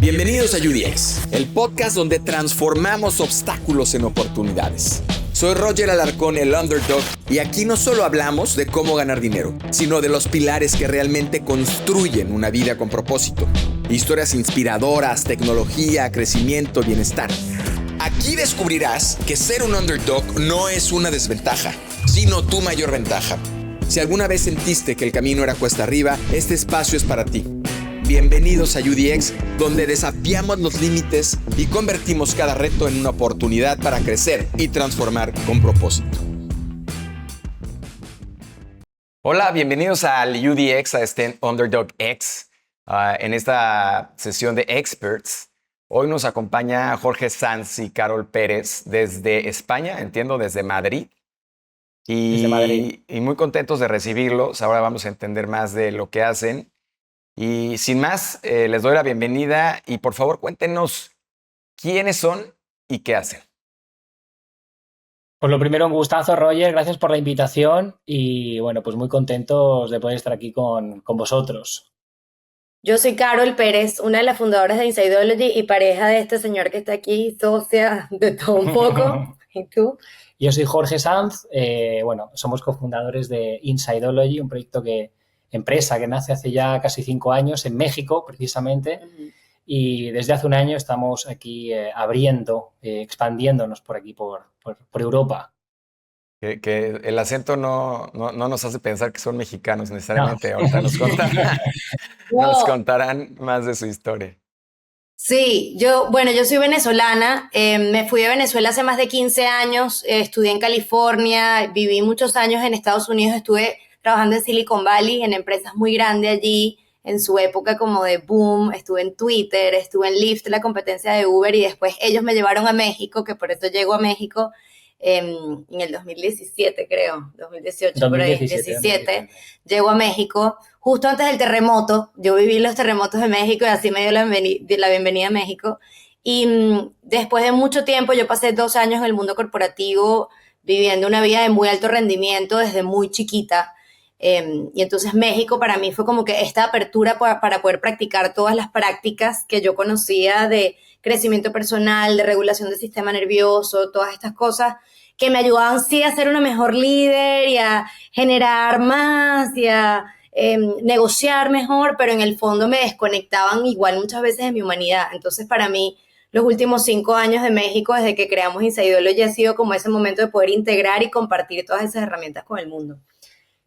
Bienvenidos a UDX, el podcast donde transformamos obstáculos en oportunidades. Soy Roger Alarcón, el Underdog, y aquí no solo hablamos de cómo ganar dinero, sino de los pilares que realmente construyen una vida con propósito. Historias inspiradoras, tecnología, crecimiento, bienestar. Aquí descubrirás que ser un underdog no es una desventaja, sino tu mayor ventaja. Si alguna vez sentiste que el camino era cuesta arriba, este espacio es para ti. Bienvenidos a UDX, donde desafiamos los límites y convertimos cada reto en una oportunidad para crecer y transformar con propósito. Hola, bienvenidos al UDX, a este Underdog X. En esta sesión de Experts, hoy nos acompaña Jorge Sanz y Carol Pérez desde España, entiendo, desde Madrid. Desde Madrid. Y muy contentos de recibirlos. Ahora vamos a entender más de lo que hacen. Y sin más, les doy la bienvenida y por favor cuéntenos quiénes son y qué hacen. Pues lo primero, un gustazo, Roger, gracias por la invitación y bueno, pues muy contentos de poder estar aquí con vosotros. Yo soy Carol Pérez, una de las fundadoras de Insideology y pareja de este señor que está aquí, socia de todo un poco. ¿Y tú? Yo soy Jorge Sanz, bueno, somos cofundadores de Insideology, un proyecto empresa que nace hace ya casi 5 años en México, precisamente, y desde hace un año estamos aquí abriendo, expandiéndonos por aquí, por Europa. Que el acento no nos hace pensar que son mexicanos necesariamente. No. Ahorita nos contarán más de su historia. Sí, yo soy venezolana, me fui de Venezuela hace más de 15 años, estudié en California, viví muchos años en Estados Unidos, estuve trabajando en Silicon Valley, en empresas muy grandes allí, en su época como de boom, estuve en Twitter, estuve en Lyft, la competencia de Uber, y después ellos me llevaron a México, que por eso llego a México en el 2017, creo, 2018, por ahí, 17, llego a México, justo antes del terremoto. Yo viví los terremotos de México y así me dio la bienvenida a México. Y después de mucho tiempo, yo pasé 2 años en el mundo corporativo, viviendo una vida de muy alto rendimiento desde muy chiquita. Y entonces México para mí fue como que esta apertura para poder practicar todas las prácticas que yo conocía de crecimiento personal, de regulación del sistema nervioso, todas estas cosas que me ayudaban sí a ser una mejor líder y a generar más y a negociar mejor, pero en el fondo me desconectaban igual muchas veces de mi humanidad. Entonces para mí los últimos 5 años de México, desde que creamos Insideology, ha sido como ese momento de poder integrar y compartir todas esas herramientas con el mundo.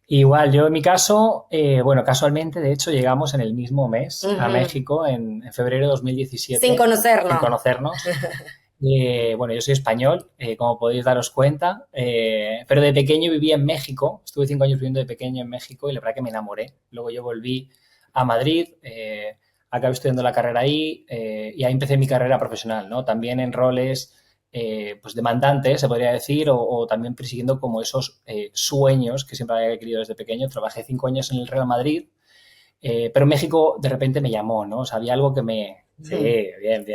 Igual, yo en mi caso, bueno, casualmente, de hecho, llegamos en el mismo mes a México, en febrero de 2017. Sin conocernos. Sin conocernos. Bueno, yo soy español, como podéis daros cuenta, pero de pequeño viví en México, estuve 5 años viviendo de pequeño en México y la verdad que me enamoré. Luego yo volví a Madrid, acabé estudiando la carrera ahí y ahí empecé mi carrera profesional, ¿no? También en roles pues demandantes, se podría decir, o también persiguiendo como esos sueños que siempre había querido desde pequeño. Trabajé 5 años en el Real Madrid, pero México de repente me llamó, ¿no? O sea, había algo que me... Sí, bien.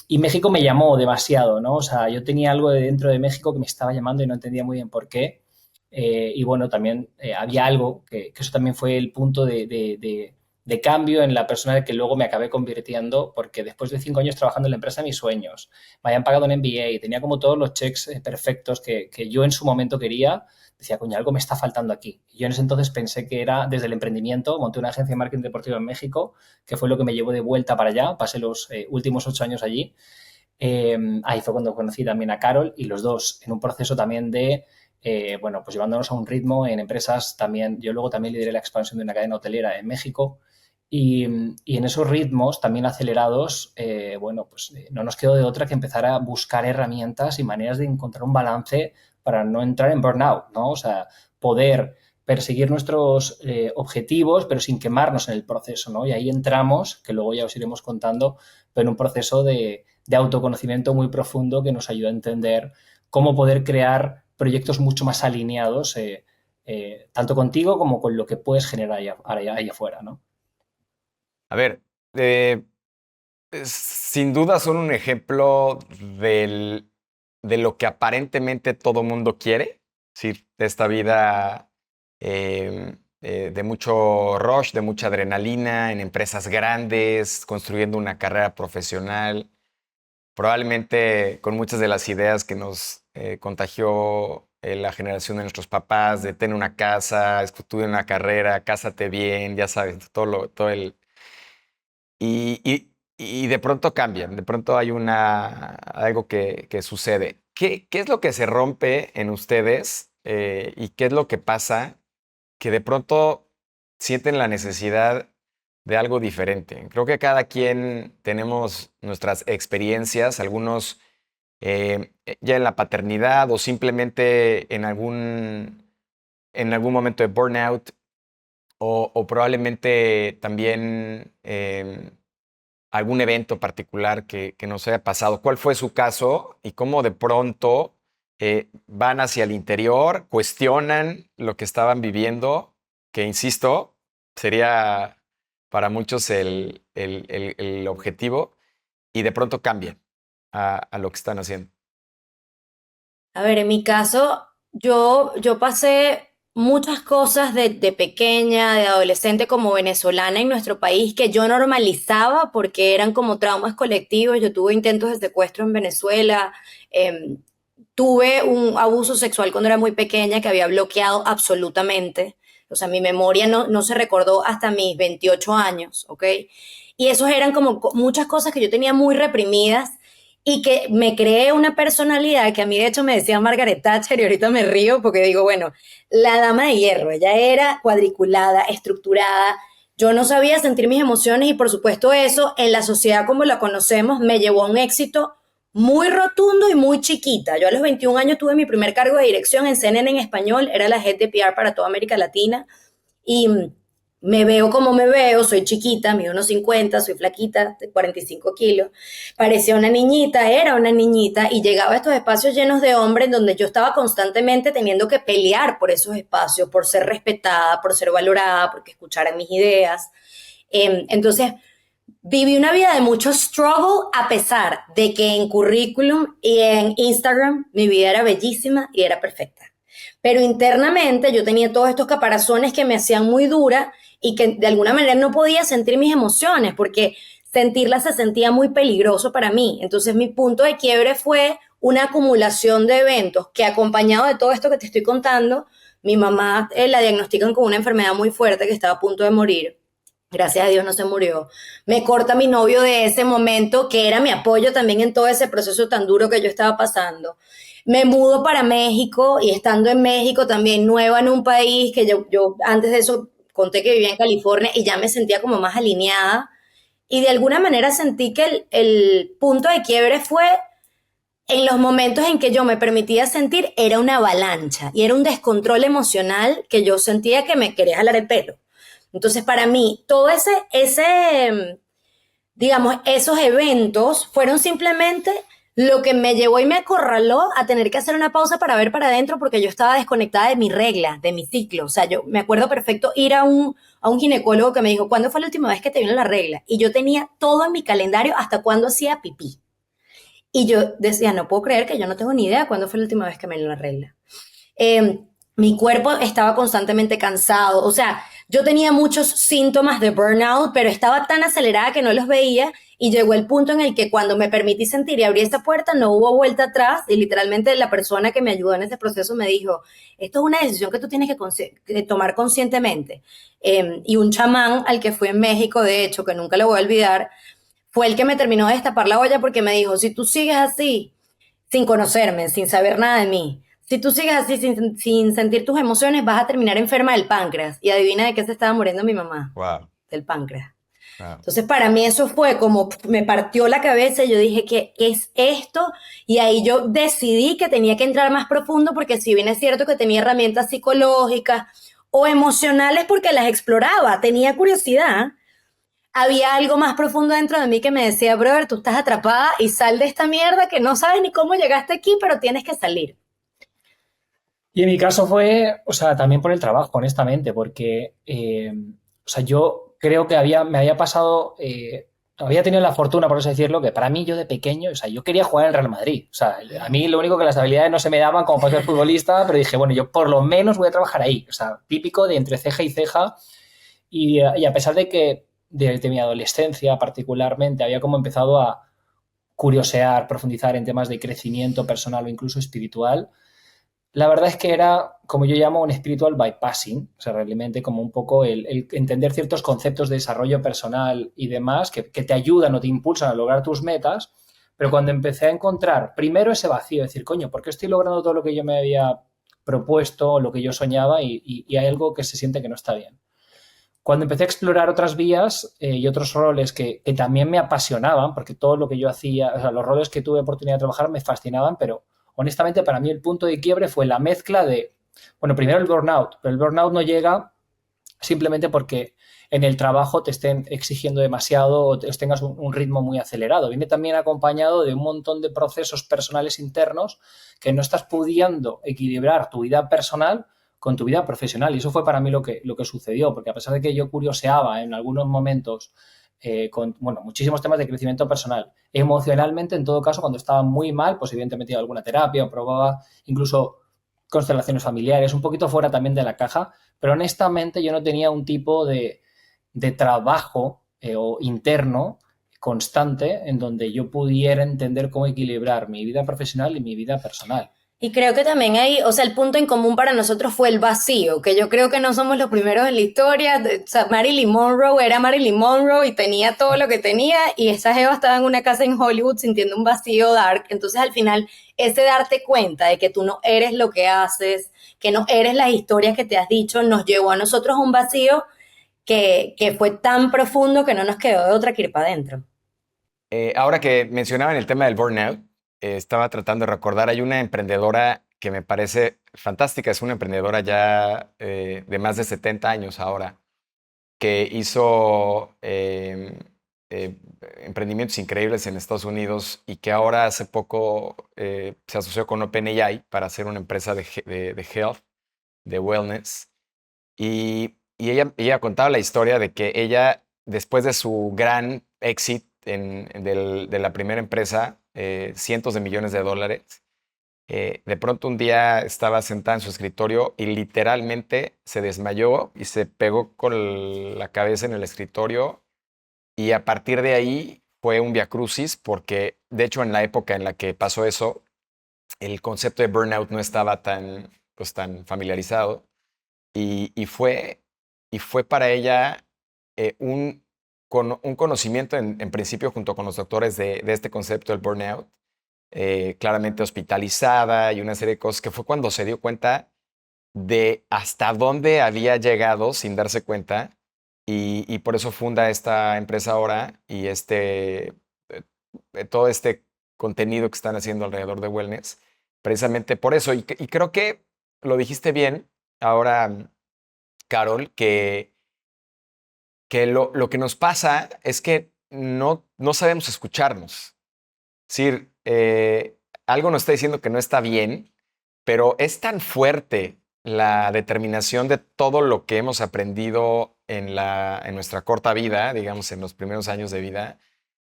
Y México me llamó demasiado, ¿no? O sea, yo tenía algo de dentro de México que me estaba llamando y no entendía muy bien por qué. Y bueno, también había algo que eso también fue el punto de cambio en la persona que luego me acabé convirtiendo, porque después de 5 años trabajando en la empresa de mis sueños, me habían pagado un MBA, tenía como todos los checks perfectos que yo en su momento quería, decía, coño, algo me está faltando aquí. Y yo en ese entonces pensé que era desde el emprendimiento, monté una agencia de marketing deportivo en México, que fue lo que me llevó de vuelta para allá, pasé los últimos 8 años allí. Ahí fue cuando conocí también a Carol y los dos en un proceso también de bueno, pues llevándonos a un ritmo en empresas también. Yo luego también lideré la expansión de una cadena hotelera en México y en esos ritmos también acelerados, bueno, pues no nos quedó de otra que empezar a buscar herramientas y maneras de encontrar un balance para no entrar en burnout, ¿no? O sea, poder perseguir nuestros objetivos, pero sin quemarnos en el proceso, ¿no? Y ahí entramos, que luego ya os iremos contando, pero en un proceso de autoconocimiento muy profundo que nos ayuda a entender cómo poder crear proyectos mucho más alineados, tanto contigo como con lo que puedes generar ahí afuera, ¿no? A ver, sin duda son un ejemplo de lo que aparentemente todo mundo quiere, es decir, de esta vida de mucho rush, de mucha adrenalina, en empresas grandes, construyendo una carrera profesional, probablemente con muchas de las ideas que nos contagió la generación de nuestros papás, de tener una casa, estudia una carrera, cásate bien, ya sabes, todo el... Y de pronto cambian, de pronto hay algo que sucede. ¿Qué es lo que se rompe en ustedes y qué es lo que pasa que de pronto sienten la necesidad de algo diferente? Creo que cada quien tenemos nuestras experiencias, algunos ya en la paternidad o simplemente en algún momento de burnout o probablemente también algún evento particular que nos haya pasado. ¿Cuál fue su caso y cómo de pronto van hacia el interior, cuestionan lo que estaban viviendo, que insisto, sería para muchos el objetivo, y de pronto cambian a lo que están haciendo? A ver, en mi caso, yo pasé muchas cosas de pequeña, de adolescente como venezolana en nuestro país que yo normalizaba porque eran como traumas colectivos. Yo tuve intentos de secuestro en Venezuela, em, tuve un abuso sexual cuando era muy pequeña que había bloqueado absolutamente. O sea, mi memoria no se recordó hasta mis 28 años, ¿ok? Y esos eran como muchas cosas que yo tenía muy reprimidas y que me creé una personalidad que a mí de hecho me decía Margaret Thatcher y ahorita me río porque digo, bueno, la dama de hierro, ella era cuadriculada, estructurada, yo no sabía sentir mis emociones y por supuesto eso en la sociedad como la conocemos me llevó a un éxito muy rotundo y muy chiquita. Yo a los 21 años tuve mi primer cargo de dirección en CNN en español, era la head de PR para toda América Latina y me veo como me veo, soy chiquita, mido unos 50, soy flaquita, de 45 kilos, parecía una niñita, era una niñita, y llegaba a estos espacios llenos de hombres donde yo estaba constantemente teniendo que pelear por esos espacios, por ser respetada, por ser valorada, porque escucharan mis ideas. Entonces, viví una vida de mucho struggle a pesar de que en currículum y en Instagram mi vida era bellísima y era perfecta. Pero internamente yo tenía todos estos caparazones que me hacían muy dura y que de alguna manera no podía sentir mis emociones porque sentirlas se sentía muy peligroso para mí. Entonces mi punto de quiebre fue una acumulación de eventos que acompañado de todo esto que te estoy contando, mi mamá la diagnostican con una enfermedad muy fuerte que estaba a punto de morir. Gracias a Dios no se murió. Me corta mi novio de ese momento, que era mi apoyo también en todo ese proceso tan duro que yo estaba pasando. Me mudo para México y estando en México también nueva en un país que yo antes de eso conté que vivía en California y ya me sentía como más alineada. Y de alguna manera sentí que el punto de quiebre fue en los momentos en que yo me permitía sentir, era una avalancha y era un descontrol emocional que yo sentía que me quería jalar el pelo. Entonces, para mí, todo digamos, esos eventos fueron simplemente lo que me llevó y me acorraló a tener que hacer una pausa para ver para adentro porque yo estaba desconectada de mi regla, de mi ciclo. O sea, yo me acuerdo perfecto ir a un ginecólogo que me dijo, ¿cuándo fue la última vez que te vino la regla? Y yo tenía todo en mi calendario hasta cuándo hacía pipí. Y yo decía, no puedo creer que yo no tengo ni idea cuándo fue la última vez que me vino la regla. Eh, Mi cuerpo estaba constantemente cansado, o sea, yo tenía muchos síntomas de burnout, pero estaba tan acelerada que no los veía y llegó el punto en el que cuando me permití sentir y abrí esta puerta no hubo vuelta atrás y literalmente la persona que me ayudó en ese proceso me dijo, esto es una decisión que tú tienes que tomar conscientemente. Y un chamán al que fui en México, de hecho, que nunca lo voy a olvidar, fue el que me terminó de destapar la olla porque me dijo, si tú sigues así, sin conocerme, sin saber nada de mí, si tú sigues así sin sentir tus emociones, vas a terminar enferma del páncreas. Y adivina de qué se estaba muriendo mi mamá. Wow. Del páncreas. Wow. Entonces, para mí eso fue como, me partió la cabeza y yo dije, ¿qué es esto? Y ahí yo decidí que tenía que entrar más profundo porque si bien es cierto que tenía herramientas psicológicas o emocionales porque las exploraba, tenía curiosidad, había algo más profundo dentro de mí que me decía, brother, tú estás atrapada y sal de esta mierda que no sabes ni cómo llegaste aquí, pero tienes que salir. Y en mi caso fue, o sea, también por el trabajo, honestamente, porque, o sea, yo creo que me había pasado había tenido la fortuna, por eso decirlo, que para mí yo de pequeño, o sea, yo quería jugar en el Real Madrid. O sea, a mí lo único que las habilidades no se me daban como para ser futbolista, pero dije, bueno, yo por lo menos voy a trabajar ahí. O sea, típico de entre ceja y ceja. Y a pesar de que desde mi adolescencia particularmente había como empezado a curiosear, profundizar en temas de crecimiento personal o incluso espiritual, la verdad es que era, como yo llamo, un spiritual bypassing, o sea, realmente como un poco el entender ciertos conceptos de desarrollo personal y demás que te ayudan o te impulsan a lograr tus metas, pero cuando empecé a encontrar primero ese vacío, decir, coño, ¿por qué estoy logrando todo lo que yo me había propuesto, lo que yo soñaba y hay algo que se siente que no está bien? Cuando empecé a explorar otras vías y otros roles que también me apasionaban, porque todo lo que yo hacía, o sea, los roles que tuve oportunidad de trabajar me fascinaban, pero honestamente para mí el punto de quiebre fue la mezcla de, bueno, primero el burnout, pero el burnout no llega simplemente porque en el trabajo te estén exigiendo demasiado o tengas un ritmo muy acelerado. Viene también acompañado de un montón de procesos personales internos que no estás pudiendo equilibrar tu vida personal con tu vida profesional. Y eso fue para mí lo que sucedió, porque a pesar de que yo curioseaba en algunos momentos con bueno, muchísimos temas de crecimiento personal, emocionalmente, en todo caso, cuando estaba muy mal, pues evidentemente iba a alguna terapia o probaba incluso constelaciones familiares, un poquito fuera también de la caja, pero honestamente yo no tenía un tipo de trabajo o interno constante en donde yo pudiera entender cómo equilibrar mi vida profesional y mi vida personal. Y creo que también hay, o sea, el punto en común para nosotros fue el vacío, que yo creo que no somos los primeros en la historia. O sea, Marilyn Monroe era Marilyn Monroe y tenía todo lo que tenía, y esa jeva estaba en una casa en Hollywood sintiendo un vacío dark. Entonces, al final, ese darte cuenta de que tú no eres lo que haces, que no eres las historias que te has dicho, nos llevó a nosotros a un vacío que fue tan profundo que no nos quedó de otra que ir para adentro. Ahora que mencionaban el tema del burnout, estaba tratando de recordar, hay una emprendedora que me parece fantástica, es una emprendedora ya de más de 70 años ahora, que hizo emprendimientos increíbles en Estados Unidos y que ahora hace poco se asoció con OpenAI para hacer una empresa de health, de wellness. Y ella contaba la historia de que ella, después de su gran éxito de la primera empresa, cientos de millones de dólares, de pronto un día estaba sentada en su escritorio y literalmente se desmayó y se pegó con la cabeza en el escritorio. Y a partir de ahí fue un viacrucis porque, de hecho, en la época en la que pasó eso, el concepto de burnout no estaba tan familiarizado. Y fue para ella un conocimiento en principio junto con los doctores de este concepto del burnout, claramente hospitalizada y una serie de cosas que fue cuando se dio cuenta de hasta dónde había llegado sin darse cuenta y por eso funda esta empresa ahora y todo este contenido que están haciendo alrededor de wellness, precisamente por eso. Y creo que lo dijiste bien ahora, Carol, que lo que nos pasa es que no sabemos escucharnos. Es decir, algo nos está diciendo que no está bien, pero es tan fuerte la determinación de todo lo que hemos aprendido en nuestra corta vida, digamos, en los primeros años de vida,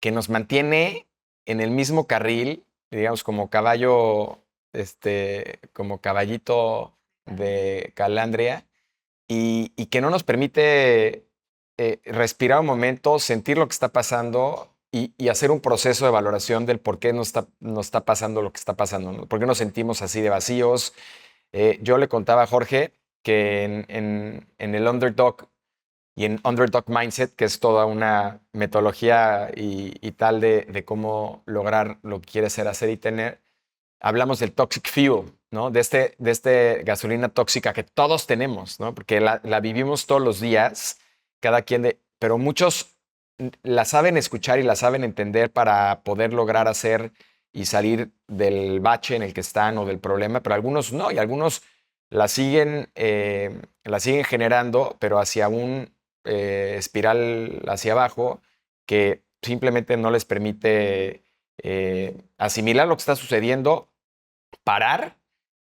que nos mantiene en el mismo carril, digamos, como caballo, como caballito de Calandria, y que no nos permite respirar un momento, sentir lo que está pasando y hacer un proceso de valoración del por qué nos está pasando lo que está pasando, ¿no? ¿Por qué nos sentimos así de vacíos? Yo le contaba a Jorge que en el Underdog y en Underdog Mindset, que es toda una metodología y tal de cómo lograr lo que quieres hacer y tener, hablamos del toxic fuel, ¿no? De este gasolina tóxica que todos tenemos, ¿no? Porque la vivimos todos los días, cada quien pero muchos la saben escuchar y la saben entender para poder lograr hacer y salir del bache en el que están o del problema, pero algunos no, y algunos la siguen generando, pero hacia un espiral hacia abajo que simplemente no les permite asimilar lo que está sucediendo, parar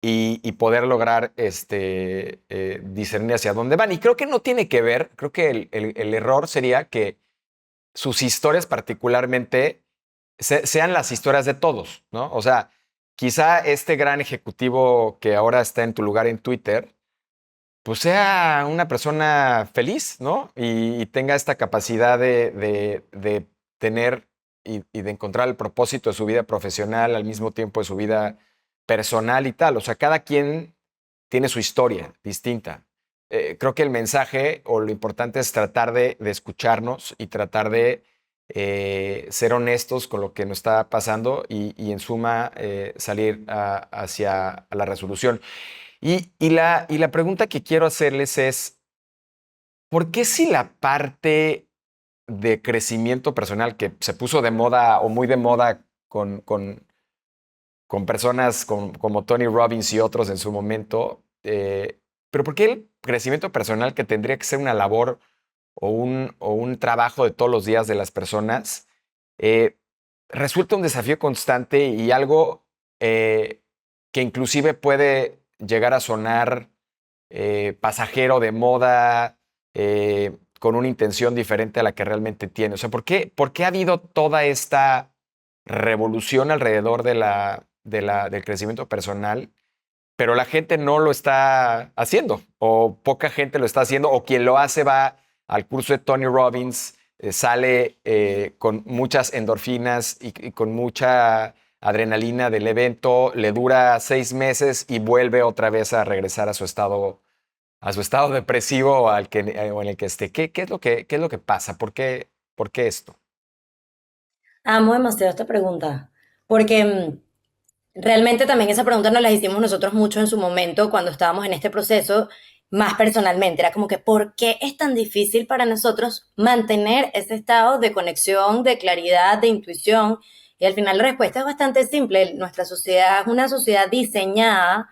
y poder lograr discernir hacia dónde van. Y creo que no tiene que ver, creo que el error sería que sus historias particularmente sean las historias de todos, ¿no? O sea, quizá este gran ejecutivo que ahora está en tu lugar en Twitter, pues sea una persona feliz, ¿no? Y tenga esta capacidad de tener y de encontrar el propósito de su vida profesional al mismo tiempo de su vida personal y tal. O sea, cada quien tiene su historia distinta. Creo que el mensaje o lo importante es tratar de escucharnos y tratar de ser honestos con lo que nos está pasando y en suma salir hacia la resolución. Y la pregunta que quiero hacerles es, ¿por qué si la parte de crecimiento personal que se puso de moda o muy de moda con personas como Tony Robbins y otros en su momento, pero por qué el crecimiento personal que tendría que ser una labor o un trabajo de todos los días de las personas, resulta un desafío constante y algo que inclusive puede llegar a sonar pasajero, de moda, con una intención diferente a la que realmente tiene? O sea, ¿por qué ha habido toda esta revolución alrededor del crecimiento personal, pero la gente no lo está haciendo, o poca gente lo está haciendo, o quien lo hace va al curso de Tony Robbins, sale con muchas endorfinas y con mucha adrenalina del evento, le dura 6 meses y vuelve otra vez a regresar a su estado depresivo o en el que esté? ¿Qué es lo que pasa? ¿Por qué esto? Amo demasiado esta pregunta, porque realmente también esa pregunta nos la hicimos nosotros mucho en su momento cuando estábamos en este proceso, más personalmente. Era como que, ¿por qué es tan difícil para nosotros mantener ese estado de conexión, de claridad, de intuición? Y al final la respuesta es bastante simple. Nuestra sociedad es una sociedad diseñada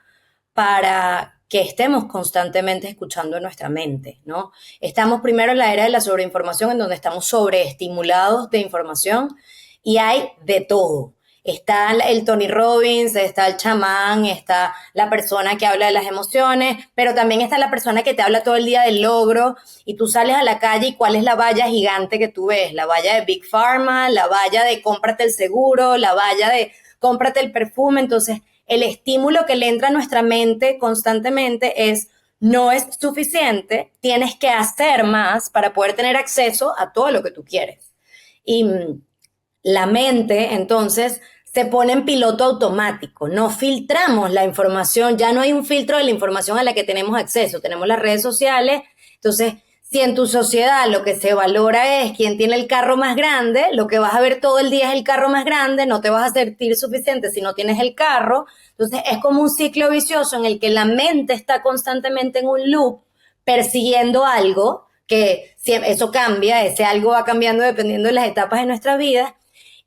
para que estemos constantemente escuchando nuestra mente, ¿no? Estamos primero en la era de la sobreinformación, en donde estamos sobreestimulados de información y hay de todo. Está el Tony Robbins, está el chamán, está la persona que habla de las emociones, pero también está la persona que te habla todo el día del logro y tú sales a la calle y ¿cuál es la valla gigante que tú ves? La valla de Big Pharma, la valla de cómprate el seguro, la valla de cómprate el perfume. Entonces, el estímulo que le entra a nuestra mente constantemente es: no es suficiente, tienes que hacer más para poder tener acceso a todo lo que tú quieres. Y la mente, entonces, se pone en piloto automático. No filtramos la información, ya no hay un filtro de la información a la que tenemos acceso. Tenemos las redes sociales. Entonces, si en tu sociedad lo que se valora es quién tiene el carro más grande, lo que vas a ver todo el día es el carro más grande, no te vas a sentir suficiente si no tienes el carro. Entonces, es como un ciclo vicioso en el que la mente está constantemente en un loop persiguiendo algo, que eso cambia, ese algo va cambiando dependiendo de las etapas de nuestra vida.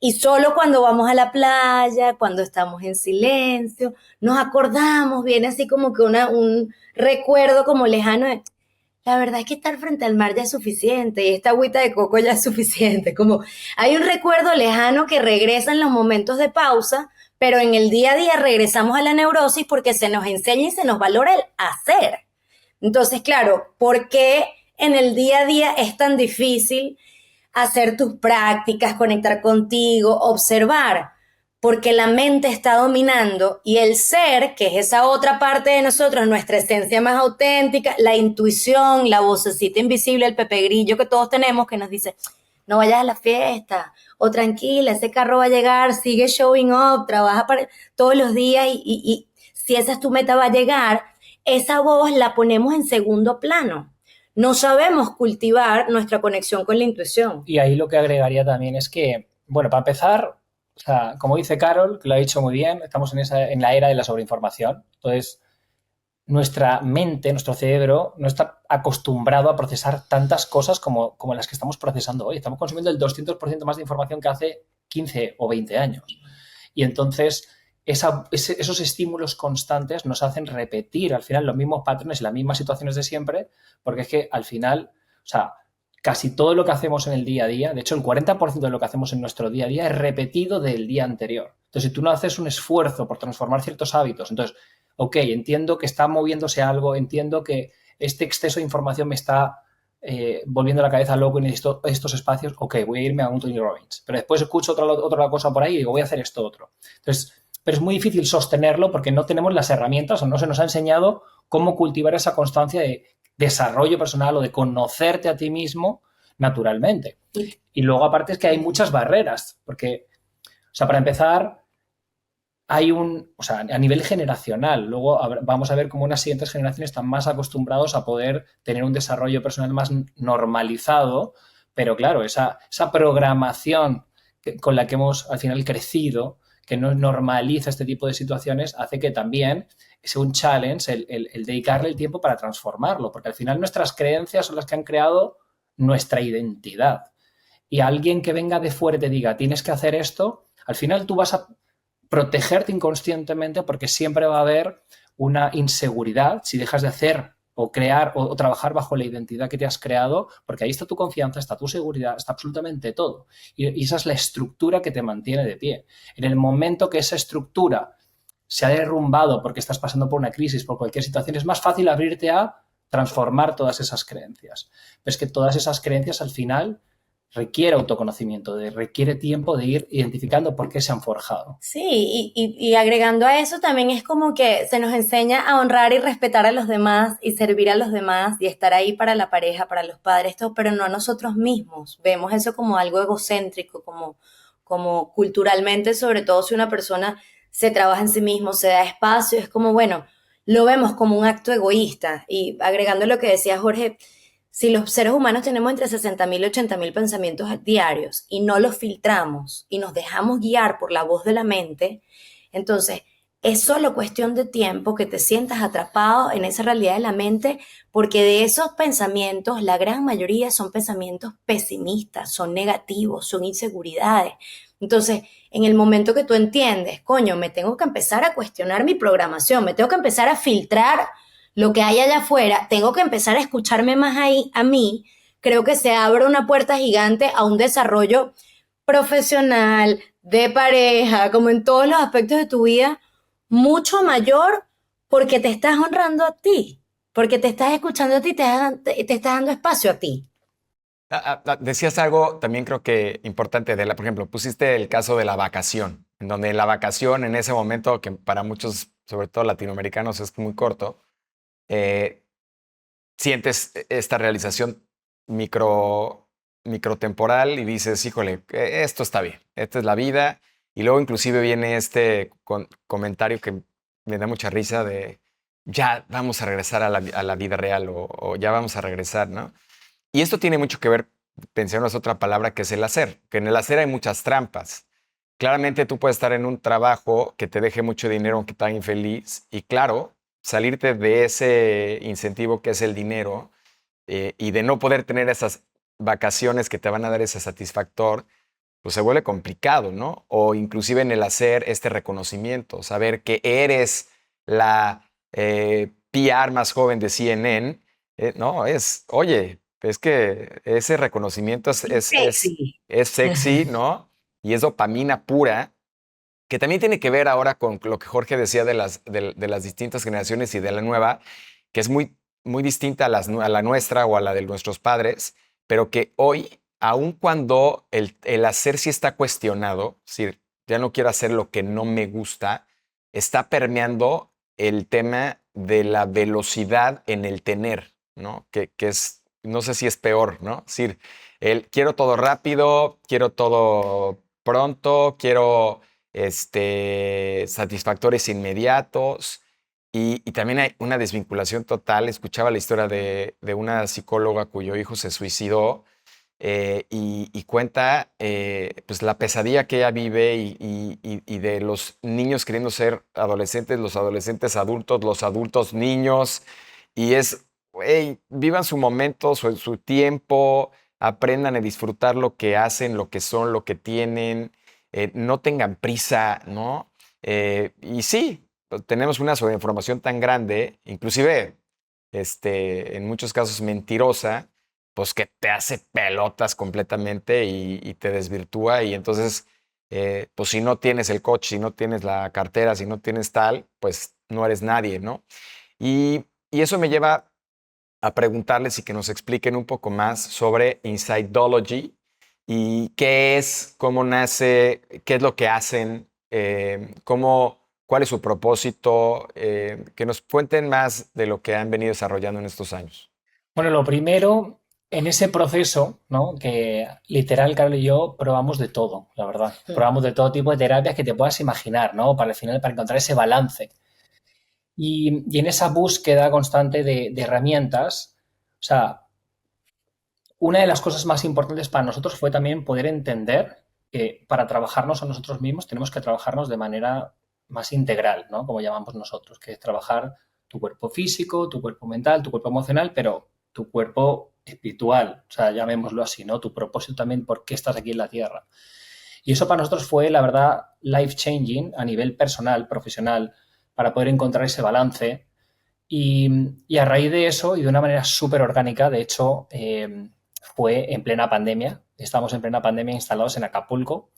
Y solo cuando vamos a la playa, cuando estamos en silencio, nos acordamos, viene así como que un recuerdo como lejano de, la verdad es que estar frente al mar ya es suficiente y esta agüita de coco ya es suficiente. Como hay un recuerdo lejano que regresa en los momentos de pausa, pero en el día a día regresamos a la neurosis porque se nos enseña y se nos valora el hacer. Entonces, claro, ¿por qué en el día a día es tan difícil hacer tus prácticas, conectar contigo, observar? Porque la mente está dominando y el ser, que es esa otra parte de nosotros, nuestra esencia más auténtica, la intuición, la vocecita invisible, el Pepe Grillo que todos tenemos, que nos dice: no vayas a la fiesta, o tranquila, ese carro va a llegar, sigue showing up, trabaja todos los días y si esa es tu meta va a llegar. Esa voz la ponemos en segundo plano. No sabemos cultivar nuestra conexión con la intuición. Y ahí lo que agregaría también es que, bueno, para empezar, o sea, como dice Carol, que lo ha dicho muy bien, estamos en la era de la sobreinformación. Entonces, nuestra mente, nuestro cerebro, no está acostumbrado a procesar tantas cosas como las que estamos procesando hoy. Estamos consumiendo el 200% más de información que hace 15 o 20 años. Y entonces, esos estímulos constantes nos hacen repetir al final los mismos patrones y las mismas situaciones de siempre, porque es que al final, o sea, casi todo lo que hacemos en el día a día, de hecho el 40% de lo que hacemos en nuestro día a día es repetido del día anterior. Entonces, si tú no haces un esfuerzo por transformar ciertos hábitos, entonces, ok, entiendo que está moviéndose algo, entiendo que este exceso de información me está volviendo la cabeza loco y necesito estos espacios, ok, voy a irme a un Tony Robbins. Pero después escucho otra cosa por ahí y digo, voy a hacer esto otro. Entonces, pero es muy difícil sostenerlo porque no tenemos las herramientas o no se nos ha enseñado cómo cultivar esa constancia de desarrollo personal o de conocerte a ti mismo naturalmente. Y luego, aparte, es que hay muchas barreras, porque, o sea, para empezar, o sea, a nivel generacional, luego vamos a ver cómo unas siguientes generaciones están más acostumbrados a poder tener un desarrollo personal más normalizado, pero claro, esa programación con la que hemos al final crecido, que no normaliza este tipo de situaciones, hace que también sea un challenge el dedicarle el tiempo para transformarlo, porque al final nuestras creencias son las que han creado nuestra identidad. Y alguien que venga de fuera y te diga, tienes que hacer esto, al final tú vas a protegerte inconscientemente porque siempre va a haber una inseguridad si dejas de hacer o crear o trabajar bajo la identidad que te has creado, porque ahí está tu confianza, está tu seguridad, está absolutamente todo. Y esa es la estructura que te mantiene de pie. En el momento que esa estructura se ha derrumbado porque estás pasando por una crisis, por cualquier situación, es más fácil abrirte a transformar todas esas creencias. Pero es que todas esas creencias al final requiere autoconocimiento, requiere tiempo de ir identificando por qué se han forjado. Sí, y agregando a eso también es como que se nos enseña a honrar y respetar a los demás y servir a los demás y estar ahí para la pareja, para los padres, todo, pero no a nosotros mismos. Vemos eso como algo egocéntrico, como culturalmente, sobre todo si una persona se trabaja en sí mismo, se da espacio, es como, bueno, lo vemos como un acto egoísta. Y agregando lo que decía Jorge, si los seres humanos tenemos entre 60.000 y 80.000 pensamientos diarios y no los filtramos y nos dejamos guiar por la voz de la mente, entonces es solo cuestión de tiempo que te sientas atrapado en esa realidad de la mente, porque de esos pensamientos, la gran mayoría son pensamientos pesimistas, son negativos, son inseguridades. Entonces, en el momento que tú entiendes, coño, me tengo que empezar a cuestionar mi programación, me tengo que empezar a filtrar lo que hay allá afuera, tengo que empezar a escucharme más ahí a mí, creo que se abre una puerta gigante a un desarrollo profesional, de pareja, como en todos los aspectos de tu vida, mucho mayor porque te estás honrando a ti, porque te estás escuchando a ti, te estás dando espacio a ti. Decías algo también creo que importante por ejemplo, pusiste el caso de la vacación, en donde la vacación en ese momento, que para muchos, sobre todo latinoamericanos, es muy corto, eh, sientes esta realización microtemporal y dices, híjole, esto está bien, esta es la vida. Y luego inclusive viene este comentario que me da mucha risa de ya vamos a regresar a la vida real o ya vamos a regresar, ¿no? Y esto tiene mucho que ver, pensemos otra palabra, que es el hacer, que en el hacer hay muchas trampas. Claramente tú puedes estar en un trabajo que te deje mucho dinero aunque te haga infeliz y claro, salirte de ese incentivo que es el dinero y de no poder tener esas vacaciones que te van a dar ese satisfactor, pues se vuelve complicado, ¿no? O inclusive en el hacer este reconocimiento, saber que eres la PR más joven de CNN, no, oye, es que ese reconocimiento Sexy. es sexy, ¿no? Y es dopamina pura, que también tiene que ver ahora con lo que Jorge decía de las distintas generaciones y de la nueva, que es muy, muy distinta a la nuestra o a la de nuestros padres, pero que hoy, aun cuando el hacer sí está cuestionado, es decir, ya no quiero hacer lo que no me gusta, está permeando el tema de la velocidad en el tener, ¿no? Que es, no sé si es peor, ¿no? Es decir, quiero todo rápido, quiero todo pronto, quiero satisfactores inmediatos y también hay una desvinculación total. Escuchaba la historia de una psicóloga cuyo hijo se suicidó y cuenta pues la pesadilla que ella vive y de los niños queriendo ser adolescentes, los adolescentes adultos, los adultos niños y güey, vivan su momento, su tiempo, aprendan a disfrutar lo que hacen, lo que son, lo que tienen, no tengan prisa, ¿no? Y sí, tenemos una sobreinformación tan grande, inclusive en muchos casos mentirosa, pues que te hace pelotas completamente y te desvirtúa y entonces, pues si no tienes el coche, si no tienes la cartera, si no tienes tal, pues no eres nadie, ¿no? Y eso me lleva a preguntarles y que nos expliquen un poco más sobre Insightology y qué es, cómo nace, qué es lo que hacen, cuál es su propósito, que nos cuenten más de lo que han venido desarrollando en estos años. Bueno, lo primero, en ese proceso, ¿no? Que literal, Carlos y yo probamos de todo, la verdad. Probamos de todo tipo de terapias que te puedas imaginar, ¿no? Para el final, para encontrar ese balance. Y en esa búsqueda constante de herramientas, o sea, una de las cosas más importantes para nosotros fue también poder entender que para trabajarnos a nosotros mismos tenemos que trabajarnos de manera más integral, ¿no? Como llamamos nosotros, que es trabajar tu cuerpo físico, tu cuerpo mental, tu cuerpo emocional, pero tu cuerpo espiritual, o sea, llamémoslo así, ¿no? Tu propósito también, por qué estás aquí en la Tierra. Y eso para nosotros fue, la verdad, life changing a nivel personal, profesional, para poder encontrar ese balance. Y a raíz de eso, y de una manera súper orgánica, de hecho, fue en plena pandemia. Estamos en plena pandemia instalados en Acapulco,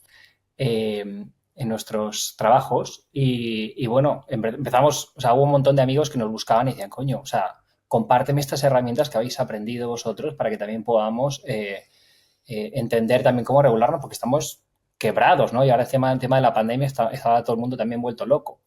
en nuestros trabajos. Y bueno, empezamos, o sea, hubo un montón de amigos que nos buscaban y decían, coño, o sea, compárteme estas herramientas que habéis aprendido vosotros para que también podamos entender también cómo regularnos, porque estamos quebrados, ¿no? Y ahora el tema de la pandemia estaba todo el mundo también vuelto loco.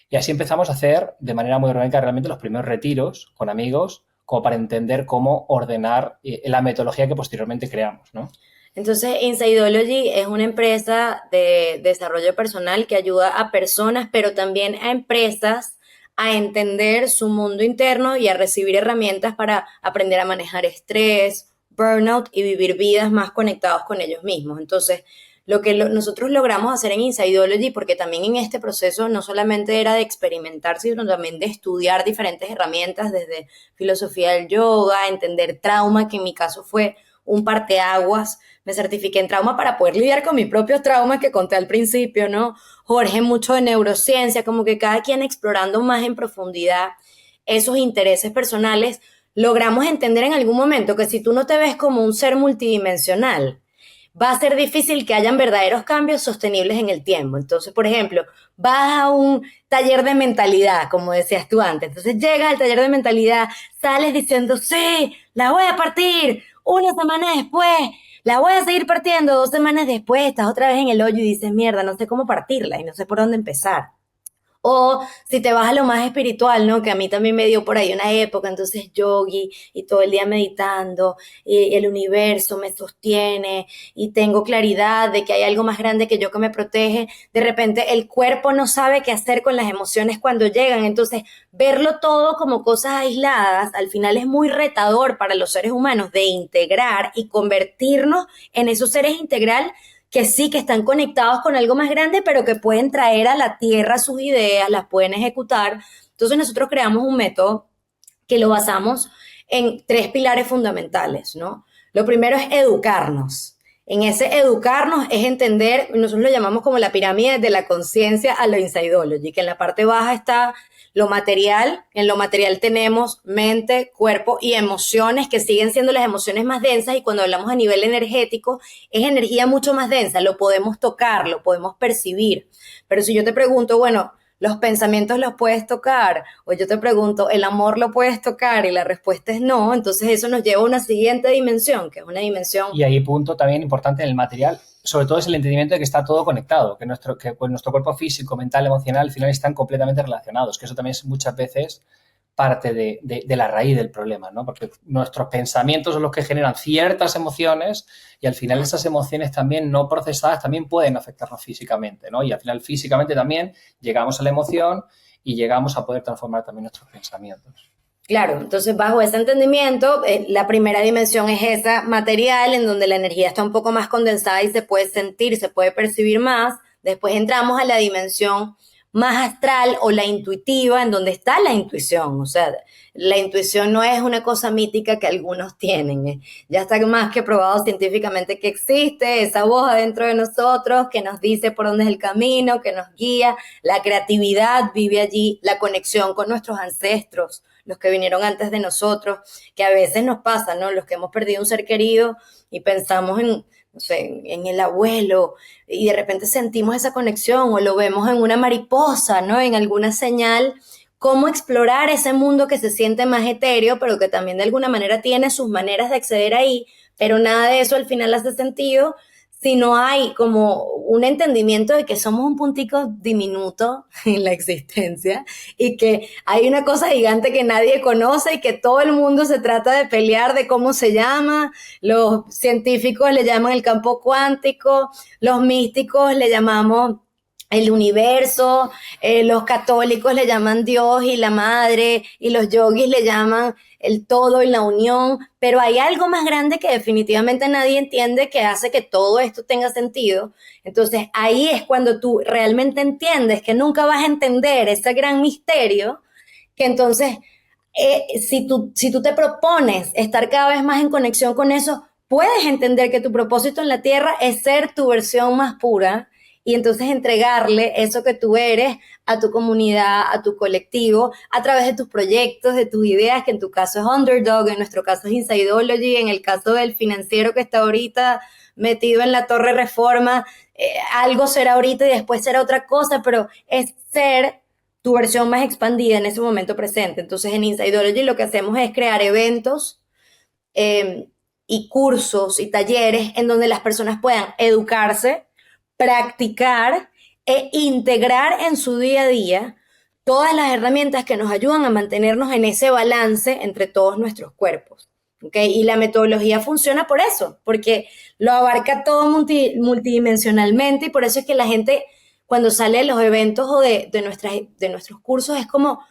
Y así empezamos a hacer de manera muy orgánica realmente los primeros retiros con amigos, como para entender cómo ordenar la metodología que posteriormente creamos, ¿no? Entonces, Insightology es una empresa de desarrollo personal que ayuda a personas, pero también a empresas a entender su mundo interno y a recibir herramientas para aprender a manejar estrés, burnout y vivir vidas más conectados con ellos mismos. Entonces, lo que nosotros logramos hacer en Insightology, porque también en este proceso no solamente era de experimentar, sino también de estudiar diferentes herramientas desde filosofía del yoga, entender trauma, que en mi caso fue un parteaguas. Me certifiqué en trauma para poder lidiar con mis propios traumas que conté al principio, ¿no? Jorge, mucho de neurociencia, como que cada quien explorando más en profundidad esos intereses personales, logramos entender en algún momento que si tú no te ves como un ser multidimensional, va a ser difícil que hayan verdaderos cambios sostenibles en el tiempo. Entonces, por ejemplo, vas a un taller de mentalidad, como decías tú antes. Entonces llegas al taller de mentalidad, sales diciendo, sí, la voy a partir. Una semana después, la voy a seguir partiendo. 2 semanas después, estás otra vez en el hoyo y dices, mierda, no sé cómo partirla y no sé por dónde empezar. O si te vas a lo más espiritual, ¿no? Que a mí también me dio por ahí una época, entonces yogi y todo el día meditando y el universo me sostiene y tengo claridad de que hay algo más grande que yo que me protege. De repente el cuerpo no sabe qué hacer con las emociones cuando llegan, entonces verlo todo como cosas aisladas al final es muy retador para los seres humanos de integrar y convertirnos en esos seres integral que sí, que están conectados con algo más grande, pero que pueden traer a la tierra sus ideas, las pueden ejecutar. Entonces nosotros creamos un método que lo basamos en 3 pilares fundamentales, ¿no? Lo primero es educarnos. En ese educarnos es entender, nosotros lo llamamos como la pirámide de la conciencia a lo Insightology, que en la parte baja está lo material, en lo material tenemos mente, cuerpo y emociones, que siguen siendo las emociones más densas, y cuando hablamos a nivel energético, es energía mucho más densa, lo podemos tocar, lo podemos percibir. Pero si yo te pregunto, bueno, ¿los pensamientos los puedes tocar? O yo te pregunto, ¿el amor lo puedes tocar? Y la respuesta es no, entonces eso nos lleva a una siguiente dimensión, que es una dimensión... Y ahí punto también importante en el material, sobre todo es el entendimiento de que está todo conectado, que nuestro cuerpo físico, mental, emocional, al final están completamente relacionados, que eso también es muchas veces parte de la raíz del problema, ¿no? Porque nuestros pensamientos son los que generan ciertas emociones y al final esas emociones también no procesadas también pueden afectarnos físicamente, ¿no? Y al final físicamente también llegamos a la emoción y llegamos a poder transformar también nuestros pensamientos. Claro, entonces bajo ese entendimiento, la primera dimensión es esa material, en donde la energía está un poco más condensada y se puede sentir, se puede percibir más. Después entramos a la dimensión más astral o la intuitiva, en donde está la intuición. O sea, la intuición no es una cosa mítica que algunos tienen. Ya está más que probado científicamente que existe esa voz adentro de nosotros que nos dice por dónde es el camino, que nos guía. La creatividad vive allí, la conexión con nuestros ancestros, los que vinieron antes de nosotros, que a veces nos pasa, ¿no? Los que hemos perdido un ser querido y pensamos en, no sé, en el abuelo y de repente sentimos esa conexión o lo vemos en una mariposa, ¿no? En alguna señal cómo explorar ese mundo que se siente más etéreo, pero que también de alguna manera tiene sus maneras de acceder ahí, pero nada de eso al final hace sentido si no hay como un entendimiento de que somos un puntico diminuto en la existencia y que hay una cosa gigante que nadie conoce y que todo el mundo se trata de pelear de cómo se llama. Los científicos le llaman el campo cuántico, los místicos le llamamos el universo, los católicos le llaman Dios y la madre, y los yogis le llaman el todo y la unión, pero hay algo más grande que definitivamente nadie entiende que hace que todo esto tenga sentido. Entonces ahí es cuando tú realmente entiendes que nunca vas a entender ese gran misterio, que entonces si tú te propones estar cada vez más en conexión con eso, puedes entender que tu propósito en la tierra es ser tu versión más pura y entonces entregarle eso que tú eres a tu comunidad, a tu colectivo, a través de tus proyectos, de tus ideas, que en tu caso es Underdog, en nuestro caso es Insideology, en el caso del financiero que está ahorita metido en la Torre Reforma, algo será ahorita y después será otra cosa, pero es ser tu versión más expandida en ese momento presente. Entonces en Insideology lo que hacemos es crear eventos eh, y cursos y talleres en donde las personas puedan educarse, practicar e integrar en su día a día todas las herramientas que nos ayudan a mantenernos en ese balance entre todos nuestros cuerpos. ¿Okay? Y la metodología funciona por eso, porque lo abarca todo multidimensionalmente y por eso es que la gente cuando sale de los eventos o de nuestros cursos es como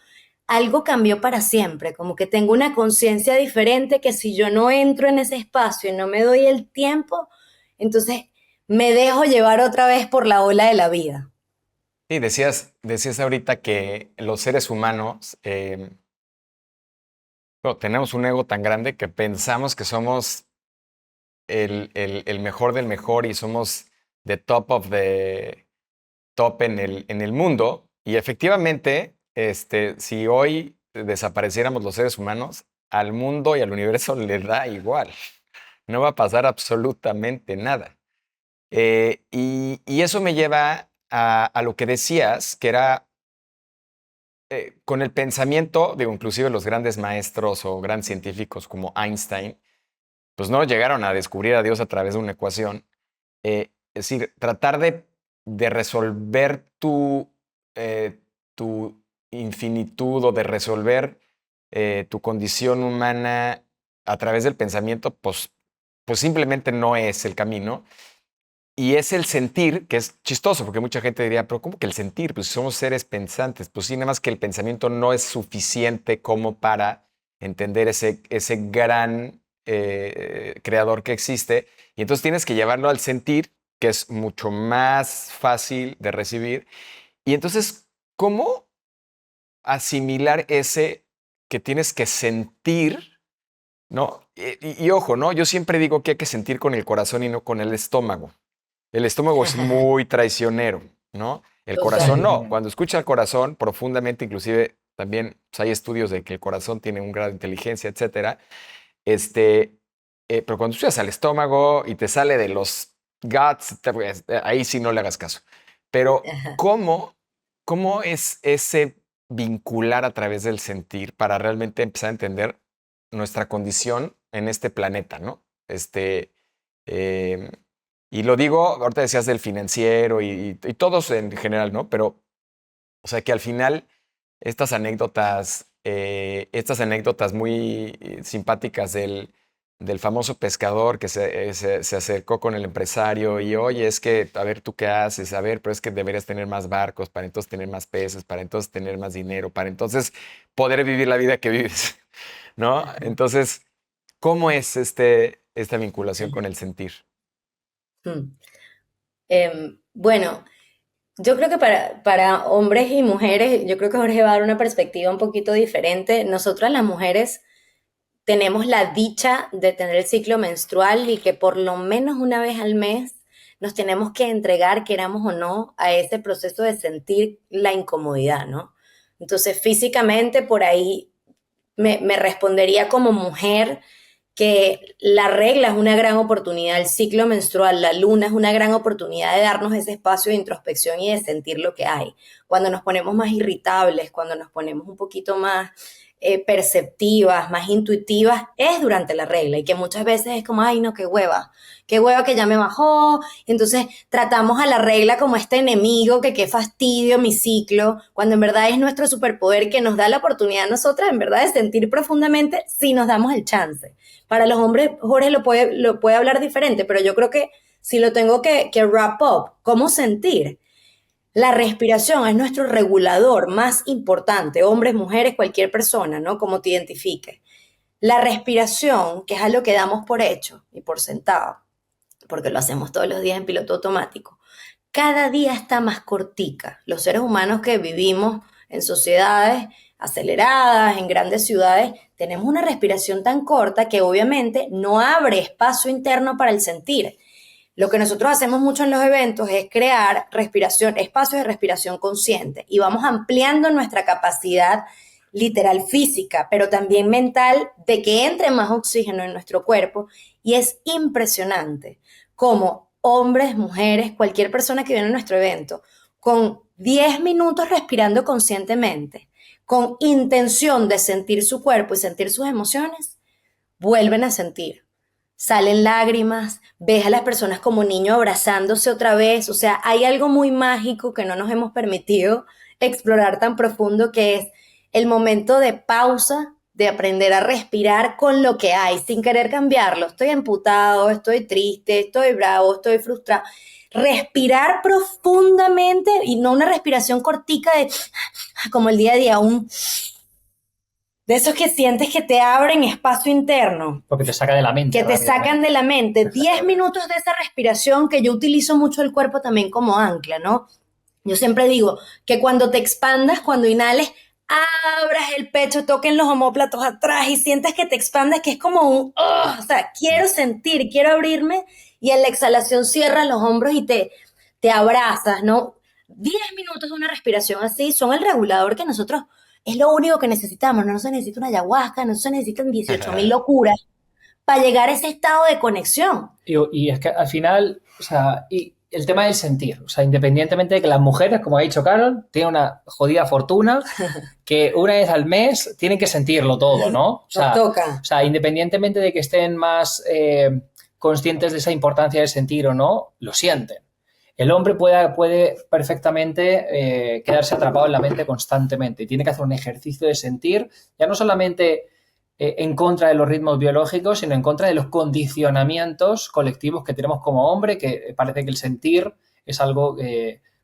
algo cambió para siempre, como que tengo una conciencia diferente que si yo no entro en ese espacio y no me doy el tiempo, entonces me dejo llevar otra vez por la ola de la vida. Sí, decías ahorita que los seres humanos bueno, tenemos un ego tan grande que pensamos que somos el mejor del mejor y somos the top of the top en el mundo. Y efectivamente, si hoy desapareciéramos los seres humanos, al mundo y al universo le da igual. No va a pasar absolutamente nada. Y eso me lleva a lo que decías, que era con el pensamiento, digo, inclusive los grandes maestros o grandes científicos como Einstein, pues no llegaron a descubrir a Dios a través de una ecuación. Es decir, tratar de resolver tu infinitud o de resolver tu condición humana a través del pensamiento, pues simplemente no es el camino. Y es el sentir, que es chistoso, porque mucha gente diría, pero ¿cómo que el sentir? Pues somos seres pensantes. Pues sí, nada más que el pensamiento no es suficiente como para entender ese gran creador que existe. Y entonces tienes que llevarlo al sentir, que es mucho más fácil de recibir. Y entonces, ¿cómo asimilar ese que tienes que sentir? ¿No? Y ojo, ¿no? Yo siempre digo que hay que sentir con el corazón y no con el estómago. El estómago es muy traicionero, ¿no? El corazón no. Cuando escucha el corazón profundamente, inclusive también pues, hay estudios de que el corazón tiene un grado de inteligencia, etcétera. Pero cuando escuchas al estómago y te sale de los guts, ahí sí no le hagas caso. Pero ¿cómo es ese vincular a través del sentir para realmente empezar a entender nuestra condición en este planeta, ¿no? Eh, y lo digo, ahorita decías del financiero y todos en general, ¿no? Pero, o sea, que al final estas anécdotas muy simpáticas del famoso pescador que se acercó con el empresario y, oye, es que, a ver, ¿tú qué haces? A ver, pero es que deberías tener más barcos para entonces tener más peces, para entonces tener más dinero, para entonces poder vivir la vida que vives, ¿no? Entonces, ¿cómo es esta vinculación con el sentir? Bueno, yo creo que para hombres y mujeres, yo creo que Jorge va a dar una perspectiva un poquito diferente. Nosotras las mujeres tenemos la dicha de tener el ciclo menstrual y que por lo menos una vez al mes nos tenemos que entregar, queramos o no, a ese proceso de sentir la incomodidad, ¿no? Entonces, físicamente, por ahí me respondería como mujer que la regla es una gran oportunidad, el ciclo menstrual, la luna es una gran oportunidad de darnos ese espacio de introspección y de sentir lo que hay. Cuando nos ponemos más irritables, cuando nos ponemos un poquito más perceptivas, más intuitivas, es durante la regla y que muchas veces es como, ay no, qué hueva que ya me bajó, entonces tratamos a la regla como este enemigo, que qué fastidio mi ciclo, cuando en verdad es nuestro superpoder que nos da la oportunidad a nosotras en verdad de sentir profundamente si nos damos el chance. Para los hombres, Jorge lo puede hablar diferente, pero yo creo que si lo tengo que wrap up, ¿cómo sentir? La respiración es nuestro regulador más importante, hombres, mujeres, cualquier persona, ¿no? Como te identifiques. La respiración, que es algo que damos por hecho y por sentado, porque lo hacemos todos los días en piloto automático, cada día está más cortica. Los seres humanos que vivimos en sociedades aceleradas, en grandes ciudades, tenemos una respiración tan corta que obviamente no abre espacio interno para el sentir. Lo que nosotros hacemos mucho en los eventos es crear espacios de respiración consciente y vamos ampliando nuestra capacidad literal física, pero también mental, de que entre más oxígeno en nuestro cuerpo. Y es impresionante cómo hombres, mujeres, cualquier persona que viene a nuestro evento, con 10 minutos respirando conscientemente, con intención de sentir su cuerpo y sentir sus emociones, vuelven a sentir. Salen lágrimas, ves a las personas como niños abrazándose otra vez, o sea, hay algo muy mágico que no nos hemos permitido explorar tan profundo, que es el momento de pausa, de aprender a respirar con lo que hay, sin querer cambiarlo. Estoy emputado, estoy triste, estoy bravo, estoy frustrado. Respirar profundamente y no una respiración cortica de como el día a día, de esos que sientes que te abren espacio interno. Porque te saca de la mente. Que te sacan de la mente. 10 minutos de esa respiración, que yo utilizo mucho el cuerpo también como ancla, ¿no? Yo siempre digo que cuando te expandas, cuando inhales, abras el pecho, toquen los omóplatos atrás y sientes que te expandes, que es como o sea, quiero sentir, quiero abrirme, y en la exhalación cierras los hombros y te abrazas, ¿no? 10 minutos de una respiración así son el regulador que nosotros, es lo único que necesitamos. No se necesita una ayahuasca, no se necesitan 18,000 locuras para llegar a ese estado de conexión. Y es que al final, o sea, y el tema del sentir, o sea, independientemente de que las mujeres, como ha dicho Carol, tienen una jodida fortuna que una vez al mes tienen que sentirlo todo, ¿no? O sea, nos toca. O sea, independientemente de que estén más conscientes de esa importancia del sentir o no, lo sienten. El hombre puede perfectamente quedarse atrapado en la mente constantemente y tiene que hacer un ejercicio de sentir, ya no solamente en contra de los ritmos biológicos, sino en contra de los condicionamientos colectivos que tenemos como hombre, que parece que el sentir es algo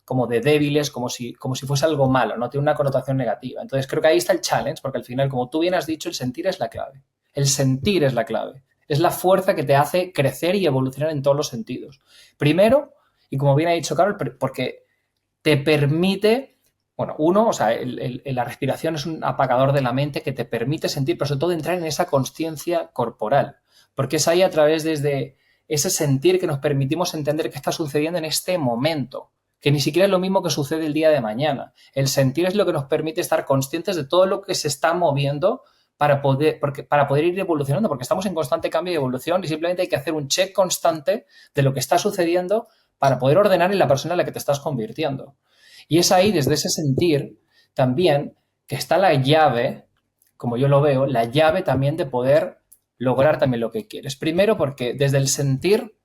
como de débiles, como si fuese algo malo, no tiene una connotación negativa. Entonces creo que ahí está el challenge, porque al final, como tú bien has dicho, el sentir es la clave. El sentir es la clave. Es la fuerza que te hace crecer y evolucionar en todos los sentidos. Primero, y como bien ha dicho Carol, porque te permite, bueno, o sea, la respiración es un apagador de la mente que te permite sentir, pero sobre todo entrar en esa consciencia corporal, porque es ahí a través desde ese sentir que nos permitimos entender qué está sucediendo en este momento, que ni siquiera es lo mismo que sucede el día de mañana. El sentir es lo que nos permite estar conscientes de todo lo que se está moviendo para poder ir evolucionando, porque estamos en constante cambio y evolución y simplemente hay que hacer un check constante de lo que está sucediendo para poder ordenar en la persona en la que te estás convirtiendo. Y es ahí, desde ese sentir, también que está la llave, como yo lo veo, la llave también de poder lograr también lo que quieres. Primero, porque desde el sentir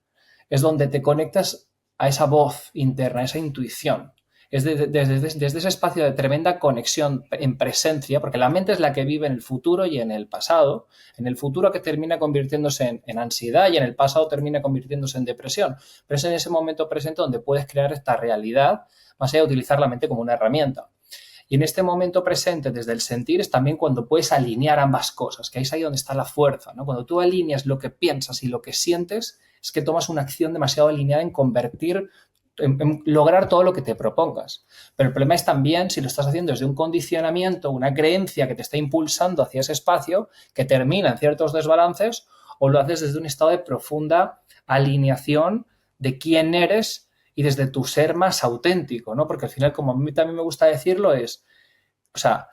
es donde te conectas a esa voz interna, a esa intuición. Es desde ese espacio de tremenda conexión en presencia, porque la mente es la que vive en el futuro y en el pasado. En el futuro que termina convirtiéndose en ansiedad y en el pasado termina convirtiéndose en depresión. Pero es en ese momento presente donde puedes crear esta realidad, más allá de utilizar la mente como una herramienta. Y en este momento presente, desde el sentir, es también cuando puedes alinear ambas cosas, que es ahí donde está la fuerza, ¿no? Cuando tú alineas lo que piensas y lo que sientes, es que tomas una acción demasiado alineada en convertir, en lograr todo lo que te propongas. Pero el problema es también si lo estás haciendo desde un condicionamiento, una creencia que te está impulsando hacia ese espacio, que termina en ciertos desbalances, o lo haces desde un estado de profunda alineación de quién eres y desde tu ser más auténtico, ¿no? Porque al final, como a mí también me gusta decirlo, o sea,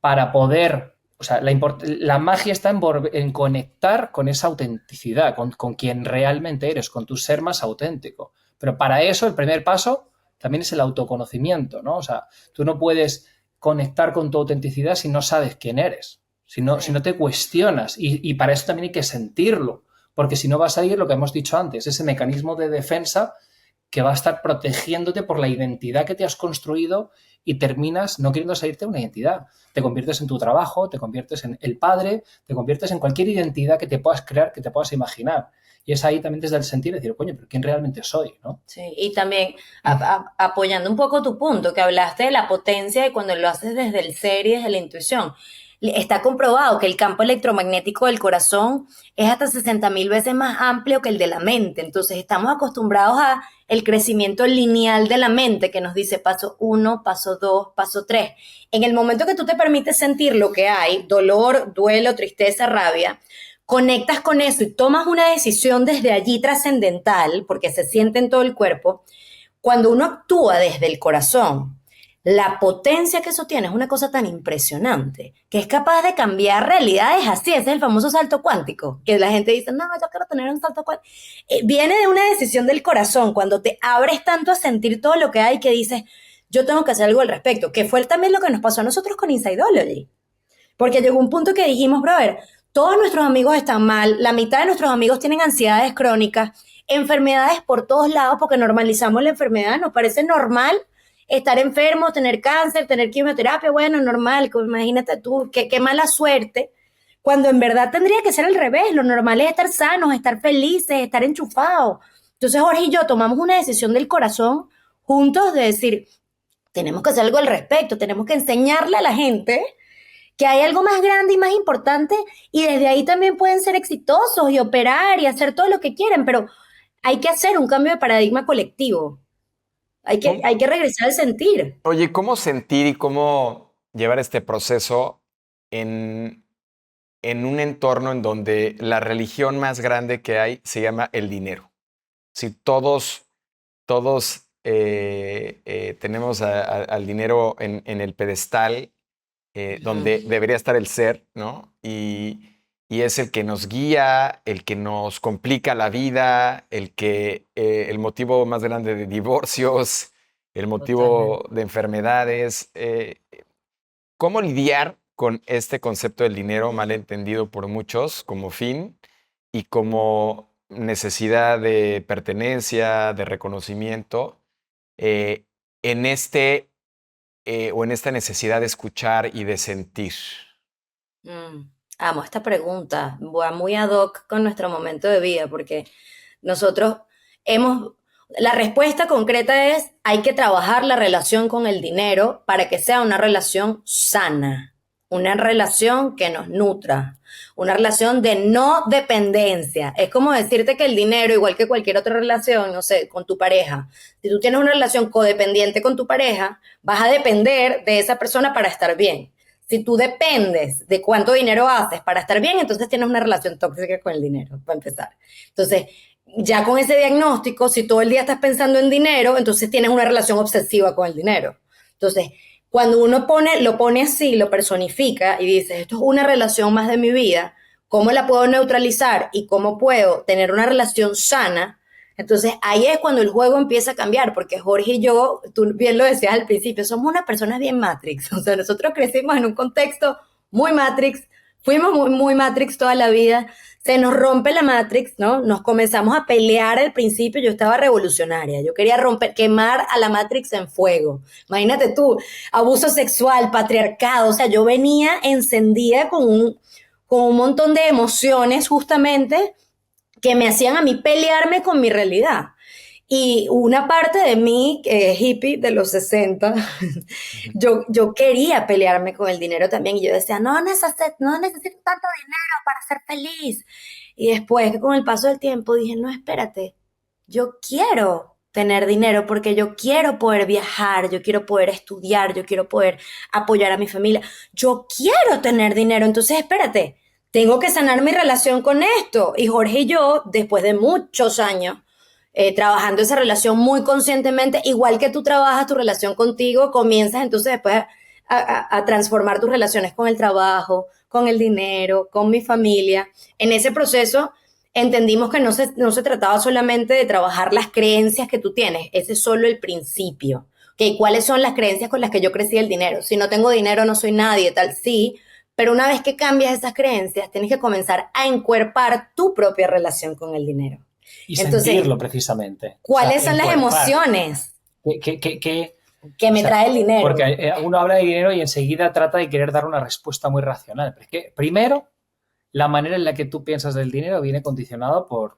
para poder O sea, la magia está en conectar con esa autenticidad, con quien realmente eres, con tu ser más auténtico. Pero para eso el primer paso también es el autoconocimiento, ¿no? O sea, tú no puedes conectar con tu autenticidad si no sabes quién eres, si no te cuestionas. Y para eso también hay que sentirlo, porque si no va a salir lo que hemos dicho antes, ese mecanismo de defensa que va a estar protegiéndote por la identidad que te has construido y terminas no queriendo salirte de una identidad. Te conviertes en tu trabajo, te conviertes en el padre, te conviertes en cualquier identidad que te puedas crear, que te puedas imaginar. Y es ahí también desde el sentir, decir, coño, pero ¿quién realmente soy? ¿No? Sí, y también apoyando un poco tu punto, que hablaste de la potencia y cuando lo haces desde el ser y desde la intuición. Está comprobado que el campo electromagnético del corazón es hasta 60.000 veces más amplio que el de la mente. Entonces estamos acostumbrados a el crecimiento lineal de la mente que nos dice paso 1, paso 2, paso 3. En el momento que tú te permites sentir lo que hay, dolor, duelo, tristeza, rabia, conectas con eso y tomas una decisión desde allí trascendental, porque se siente en todo el cuerpo. Cuando uno actúa desde el corazón, la potencia que eso tiene es una cosa tan impresionante que es capaz de cambiar realidades así. Ese es el famoso salto cuántico, que la gente dice, no, yo quiero tener un salto cuántico. Viene de una decisión del corazón, cuando te abres tanto a sentir todo lo que hay que dices, yo tengo que hacer algo al respecto, que fue también lo que nos pasó a nosotros con Insideology. Porque llegó un punto que dijimos, brother, todos nuestros amigos están mal, la mitad de nuestros amigos tienen ansiedades crónicas, enfermedades por todos lados, porque normalizamos la enfermedad, nos parece normal estar enfermos, tener cáncer, tener quimioterapia, bueno, normal, imagínate tú, qué mala suerte, cuando en verdad tendría que ser al revés, lo normal es estar sanos, estar felices, estar enchufados. Entonces Jorge y yo tomamos una decisión del corazón juntos de decir, tenemos que hacer algo al respecto, tenemos que enseñarle a la gente que hay algo más grande y más importante y desde ahí también pueden ser exitosos y operar y hacer todo lo que quieren, pero hay que hacer un cambio de paradigma colectivo. Hay que regresar al sentir. Oye, ¿cómo sentir y cómo llevar este proceso en un entorno en donde la religión más grande que hay se llama el dinero? Si todos tenemos al dinero en el pedestal donde debería estar el ser, ¿no? Y es el que nos guía, el que nos complica la vida, el motivo más grande de divorcios, el motivo Totalmente. de enfermedades. ¿Cómo lidiar con este concepto del dinero mal entendido por muchos como fin y como necesidad de pertenencia, de reconocimiento, eh, en o en esta necesidad de escuchar y de sentir? Amo esta pregunta, va muy ad hoc con nuestro momento de vida, porque nosotros la respuesta concreta es, hay que trabajar la relación con el dinero para que sea una relación sana, una relación que nos nutra, una relación de no dependencia. Es como decirte que el dinero, igual que cualquier otra relación, no sé, con tu pareja, si tú tienes una relación codependiente con tu pareja, vas a depender de esa persona para estar bien. Si tú dependes de cuánto dinero haces para estar bien, entonces tienes una relación tóxica con el dinero, para empezar. Entonces, ya con ese diagnóstico, si todo el día estás pensando en dinero, entonces tienes una relación obsesiva con el dinero. Entonces, cuando uno lo pone así, lo personifica y dice, esto es una relación más de mi vida, ¿cómo la puedo neutralizar y cómo puedo tener una relación sana? Entonces ahí es cuando el juego empieza a cambiar, porque Jorge y yo, tú bien lo decías al principio, somos unas personas bien Matrix. O sea, nosotros crecimos en un contexto muy Matrix, fuimos muy Matrix toda la vida, se nos rompe la Matrix, ¿no? Nos comenzamos a pelear al principio, yo estaba revolucionaria, yo quería quemar a la Matrix en fuego. Imagínate tú, abuso sexual, patriarcado, o sea, yo venía encendida con un montón de emociones justamente que me hacían a mí pelearme con mi realidad. Y una parte de mí, que es hippie de los 60, yo quería pelearme con el dinero también. Y yo decía, no necesito tanto dinero para ser feliz. Y después, con el paso del tiempo, dije, no, espérate, yo quiero tener dinero porque yo quiero poder viajar, yo quiero poder estudiar, yo quiero poder apoyar a mi familia. Yo quiero tener dinero, entonces espérate, tengo que sanar mi relación con esto. Y Jorge y yo, después de muchos años trabajando esa relación muy conscientemente, igual que tú trabajas tu relación contigo, comienzas entonces después a transformar tus relaciones con el trabajo, con el dinero, con mi familia. En ese proceso entendimos que no se trataba solamente de trabajar las creencias que tú tienes, ese es solo el principio. ¿Okay? ¿Cuáles son las creencias con las que yo crecí el dinero? Si no tengo dinero no soy nadie, tal, sí, pero una vez que cambias esas creencias, tienes que comenzar a encuerpar tu propia relación con el dinero. Y Entonces, sentirlo precisamente. ¿cuáles O sea, son las emociones que me trae el dinero? Porque uno habla de dinero y enseguida trata de querer dar una respuesta muy racional. Pero es que, primero, la manera en la que tú piensas del dinero viene condicionada por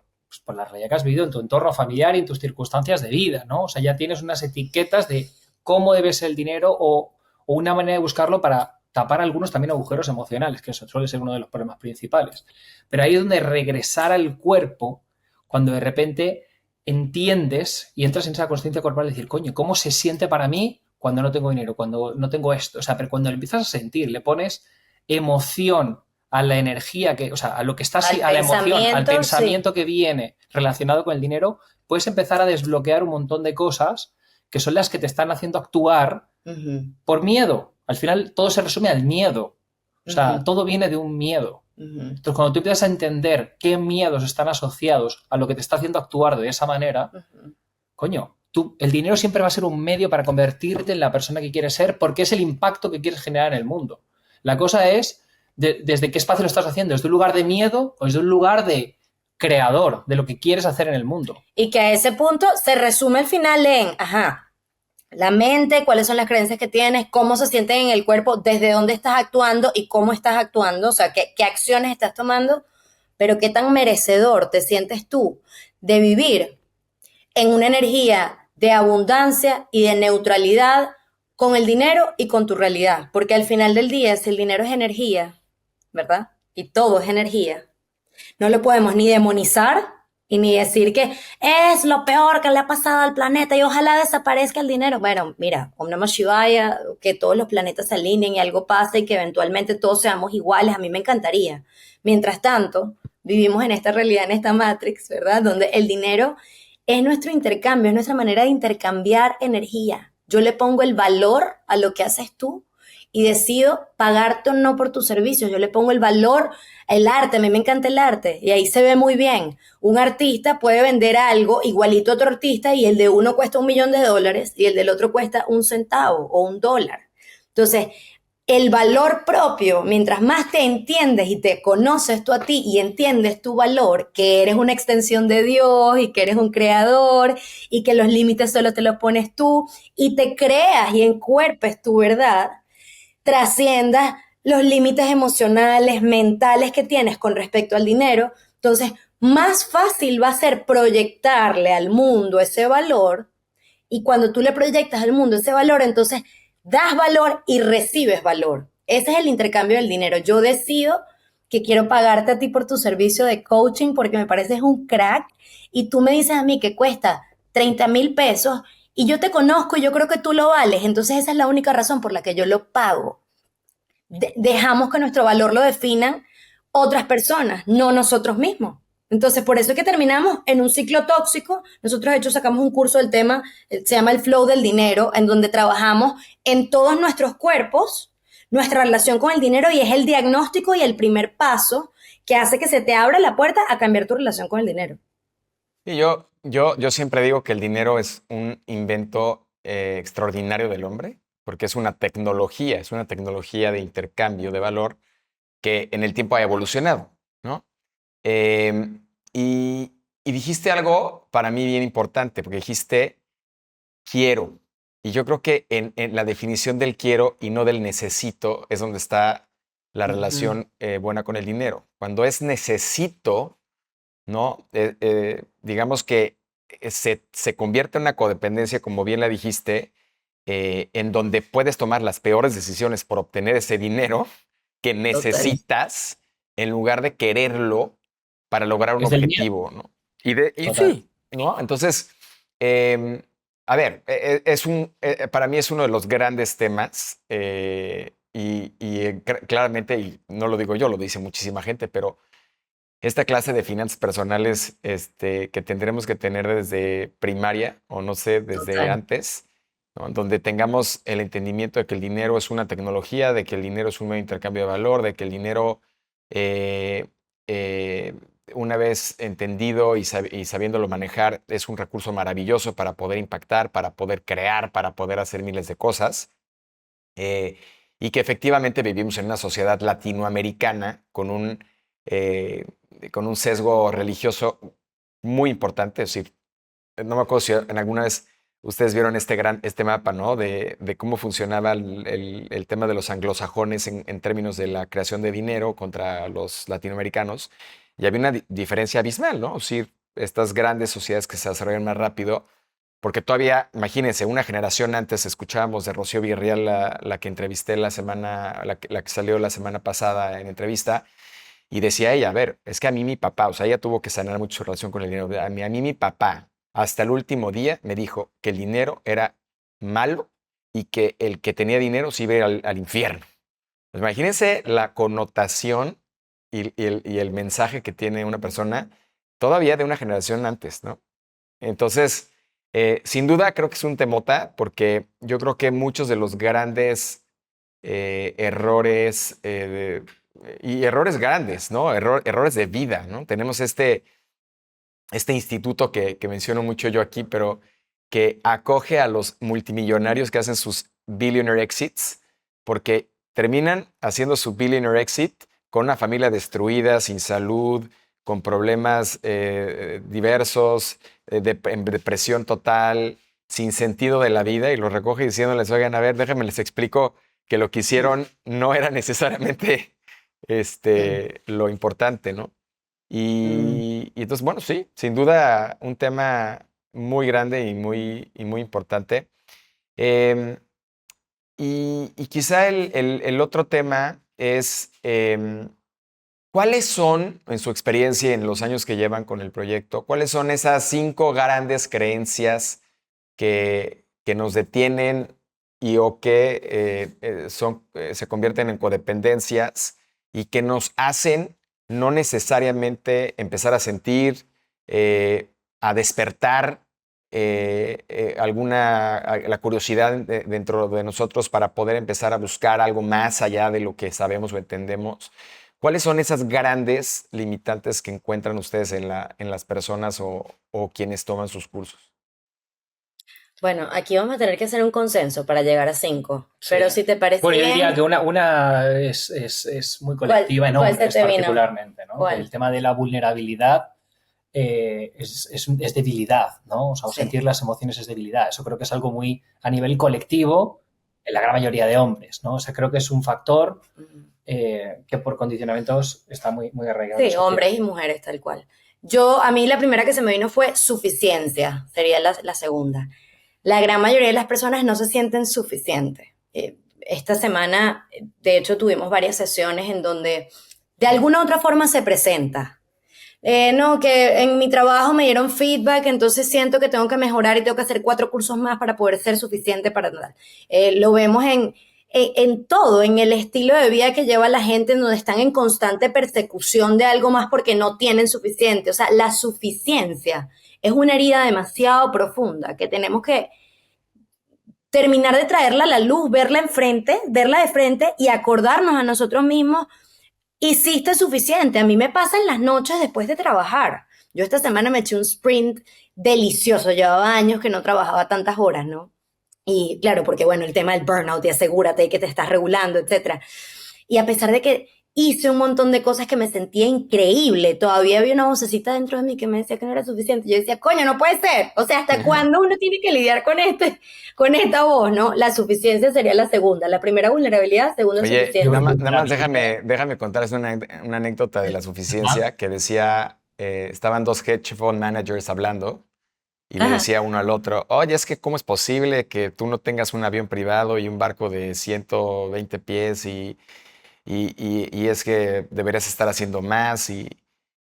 la realidad que has vivido en tu entorno familiar y en tus circunstancias de vida, ¿no? O sea, ya tienes unas etiquetas de cómo debe ser el dinero o una manera de buscarlo para tapar algunos también agujeros emocionales, que eso suele ser uno de los problemas principales. Pero ahí es donde regresar al cuerpo, cuando de repente entiendes y entras en esa conciencia corporal de decir, coño, ¿cómo se siente para mí cuando no tengo dinero, cuando no tengo esto? O sea, pero cuando lo empiezas a sentir, le pones emoción a la energía que, o sea, a lo que está, a la emoción, al pensamiento sí, que viene relacionado con el dinero, puedes empezar a desbloquear un montón de cosas que son las que te están haciendo actuar por miedo. Al final todo se resume al miedo. O sea, todo viene de un miedo. Entonces, cuando tú empiezas a entender qué miedos están asociados a lo que te está haciendo actuar de esa manera, coño, el dinero siempre va a ser un medio para convertirte en la persona que quieres ser porque es el impacto que quieres generar en el mundo. La cosa es desde qué espacio lo estás haciendo, desde un lugar de miedo o desde un lugar de creador, de lo que quieres hacer en el mundo. Y que a ese punto se resume al final en, la mente, cuáles son las creencias que tienes, cómo se sienten en el cuerpo, desde dónde estás actuando y cómo estás actuando, o sea, qué acciones estás tomando, pero qué tan merecedor te sientes tú de vivir en una energía de abundancia y de neutralidad con el dinero y con tu realidad. Porque al final del día, si el dinero es energía, ¿verdad? Y todo es energía, no lo podemos ni demonizar y ni decir que es lo peor que le ha pasado al planeta y ojalá desaparezca el dinero. Bueno, mira, Om Namah Shivaya, que todos los planetas se alineen y algo pase y que eventualmente todos seamos iguales, a mí me encantaría. Mientras tanto, vivimos en esta realidad, en esta Matrix, ¿verdad? Donde el dinero es nuestro intercambio, es nuestra manera de intercambiar energía. Yo le pongo el valor a lo que haces tú y decido pagarte o no por tus servicios. Yo le pongo el valor, el arte, a mí me encanta el arte y ahí se ve muy bien. Un artista puede vender algo igualito a otro artista y el de uno cuesta $1.000.000 y el del otro cuesta 1 centavo o $1. Entonces, el valor propio, mientras más te entiendes y te conoces tú a ti y entiendes tu valor, que eres una extensión de Dios y que eres un creador y que los límites solo te los pones tú y te creas y encuerpes tu verdad, trasciendas los límites emocionales, mentales que tienes con respecto al dinero, entonces más fácil va a ser proyectarle al mundo ese valor y cuando tú le proyectas al mundo ese valor, entonces das valor y recibes valor. Ese es el intercambio del dinero. Yo decido que quiero pagarte a ti por tu servicio de coaching porque me pareces un crack y tú me dices a mí que cuesta 30,000 pesos y yo te conozco y yo creo que tú lo vales, entonces esa es la única razón por la que yo lo pago. Dejamos que nuestro valor lo definan otras personas, no nosotros mismos. Entonces, por eso es que terminamos en un ciclo tóxico. Nosotros, de hecho, sacamos un curso del tema, se llama el flow del dinero, en donde trabajamos en todos nuestros cuerpos, nuestra relación con el dinero, y es el diagnóstico y el primer paso que hace que se te abra la puerta a cambiar tu relación con el dinero. Y yo siempre digo que el dinero es un invento extraordinario del hombre, porque es una tecnología de intercambio de valor que en el tiempo ha evolucionado, ¿no? Y dijiste algo para mí bien importante, porque dijiste quiero. Y yo creo que en la definición del quiero y no del necesito es donde está la relación buena con el dinero. Cuando es necesito, ¿no? Digamos que se convierte en una codependencia, como bien la dijiste, en donde puedes tomar las peores decisiones por obtener ese dinero que necesitas en lugar de quererlo para lograr un objetivo, ¿no? Y sí, ¿no? Entonces, a ver, para mí es uno de los grandes temas claramente, y no lo digo yo, lo dice muchísima gente, pero esta clase de finanzas personales que tendremos que tener desde primaria o no sé, desde antes, ¿no? Donde tengamos el entendimiento de que el dinero es una tecnología, de que el dinero es un medio de intercambio de valor, de que el dinero, eh, eh, una vez entendido y sabiéndolo manejar, es un recurso maravilloso para poder impactar, para poder crear, para poder hacer miles de cosas. eh, y que efectivamente vivimos en una sociedad latinoamericana con un sesgo religioso muy importante. Es decir, no me acuerdo si en alguna vez ustedes vieron este mapa, ¿no? De cómo funcionaba el tema de los anglosajones en términos de la creación de dinero contra los latinoamericanos. Y había una diferencia abismal, ¿no? Es decir, estas grandes sociedades que se desarrollan más rápido, porque todavía, imagínense, una generación antes escuchábamos de Rocío Villarreal, la que entrevisté la que salió la semana pasada en entrevista, y decía ella, a ver, es que a mí mi papá, o sea, ella tuvo que sanar mucho su relación con el dinero. A mí mi papá, hasta el último día, me dijo que el dinero era malo y que el que tenía dinero se iba a ir al infierno. Pues imagínense la connotación y el mensaje que tiene una persona todavía de una generación antes, ¿no? Entonces, sin duda creo que es un temota porque yo creo que muchos de los grandes errores y errores grandes, ¿no? Errores de vida, ¿no? Tenemos este instituto que menciono mucho yo aquí, pero que acoge a los multimillonarios que hacen sus billionaire exits, porque terminan haciendo su billionaire exit con una familia destruida, sin salud, con problemas diversos, en depresión total, sin sentido de la vida, y los recoge diciéndoles, oigan, a ver, déjenme les explico que lo que hicieron no era necesariamente lo importante, ¿no? Y entonces, bueno, sí, sin duda un tema muy grande y muy importante. Em, y quizá el otro tema es, ¿cuáles son, en su experiencia, en los años que llevan con el proyecto, cuáles son esas 5 grandes creencias que nos detienen y o que se convierten en codependencias y que nos hacen no necesariamente empezar a sentir, a despertar la curiosidad dentro de nosotros para poder empezar a buscar algo más allá de lo que sabemos o entendemos? ¿Cuáles son esas grandes limitantes que encuentran ustedes en las personas o quienes toman sus cursos? Bueno, aquí vamos a tener que hacer un consenso para llegar a 5. Sí. Pero si te parece Bueno, yo bien, diría que una es muy colectiva en ¿cuál se hombres te vino? particularmente, ¿no? ¿Cuál? El tema de la vulnerabilidad es debilidad, ¿no? O sea, Sí. sentir las emociones es debilidad. Eso creo que es algo muy a nivel colectivo en la gran mayoría de hombres, ¿no? O sea, creo que es un factor que por condicionamientos está muy arraigado. Sí, hombres y mujeres, tal cual. A mí la primera que se me vino fue suficiencia, sería la segunda. La gran mayoría de las personas no se sienten suficientes. Esta semana, de hecho, tuvimos varias sesiones en donde de alguna u otra forma se presenta. No, que en mi trabajo me dieron feedback, entonces siento que tengo que mejorar y tengo que hacer 4 cursos más para poder ser suficiente para nada. Lo vemos en todo, en el estilo de vida que lleva la gente, en donde están en constante persecución de algo más porque no tienen suficiente. O sea, la suficiencia es una herida demasiado profunda que tenemos que terminar de traerla a la luz, verla de frente y acordarnos a nosotros mismos, hiciste suficiente. A mí me pasa en las noches después de trabajar. Yo esta semana me eché un sprint delicioso, llevaba años que no trabajaba tantas horas, ¿no? Y claro, porque bueno, el tema del burnout y asegúrate que te estás regulando, etcétera. Y a pesar de que hice un montón de cosas que me sentía increíble, todavía había una vocecita dentro de mí que me decía que no era suficiente. Yo decía, coño, no puede ser. O sea, ¿hasta cuándo uno tiene que lidiar con esta voz, no? La suficiencia sería la segunda. La primera vulnerabilidad, segunda Oye, suficiencia. nada más déjame contarles una anécdota de la suficiencia que decía, estaban 2 hedge fund managers hablando y le decía uno al otro, oye, es que ¿cómo es posible que tú no tengas un avión privado y un barco de 120 pies y es que deberías estar haciendo más? Y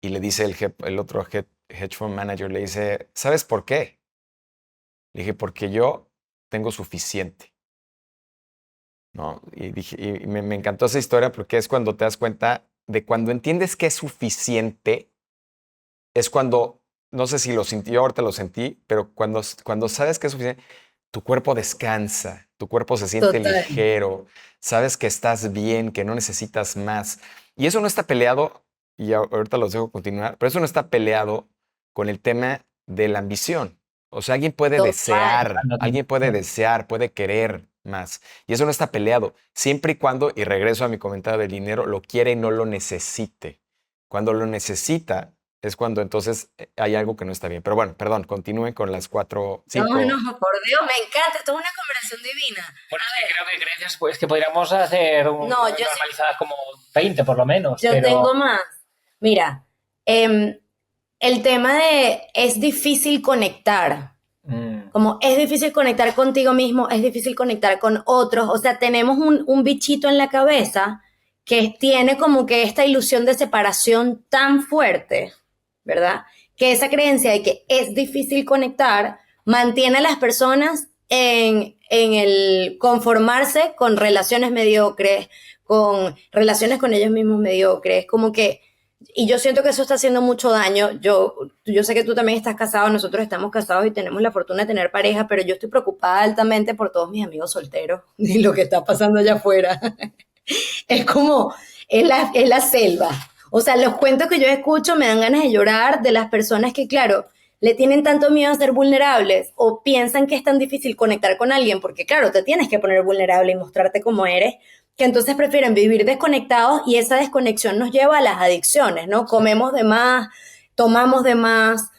le dice el otro hedge fund manager, le dice, ¿sabes por qué? Le dije, porque yo tengo suficiente. ¿No? Y me encantó esa historia porque es cuando te das cuenta de cuando entiendes que es suficiente, es cuando, no sé si lo sentí, yo ahorita lo sentí, pero cuando sabes que es suficiente, tu cuerpo descansa, tu cuerpo se siente Total. ligero, sabes que estás bien, que no necesitas más. Y eso no está peleado, y ahorita los dejo continuar, pero eso no está peleado con el tema de la ambición. O sea, Total. alguien puede desear, puede querer más. Y eso no está peleado, siempre y cuando, y regreso a mi comentario del dinero, lo quiere y no lo necesite. Cuando lo necesita, es cuando entonces hay algo que no está bien. Pero bueno, perdón, continúen con las cuatro, No, cinco. no, por Dios, me encanta. Esto es una conversación divina. Bueno, es que creo que creencias, pues que podríamos hacer No, yo sí- normalizadas como 20 por lo menos, Yo pero tengo más. Mira, el tema de es difícil conectar. Como es difícil conectar contigo mismo, es difícil conectar con otros. O sea, tenemos un bichito en la cabeza que tiene como que esta ilusión de separación tan fuerte, ¿verdad? Que esa creencia de que es difícil conectar mantiene a las personas en el conformarse con relaciones mediocres, con relaciones con ellos mismos mediocres, como que, y yo siento que eso está haciendo mucho daño. Yo sé que tú también estás casado, nosotros estamos casados y tenemos la fortuna de tener pareja, pero yo estoy preocupada altamente por todos mis amigos solteros y lo que está pasando allá afuera. Es como, es la selva. O sea, los cuentos que yo escucho me dan ganas de llorar de las personas que, claro, le tienen tanto miedo a ser vulnerables o piensan que es tan difícil conectar con alguien porque, claro, te tienes que poner vulnerable y mostrarte como eres, que entonces prefieren vivir desconectados y esa desconexión nos lleva a las adicciones, ¿no? Comemos de más, tomamos de más,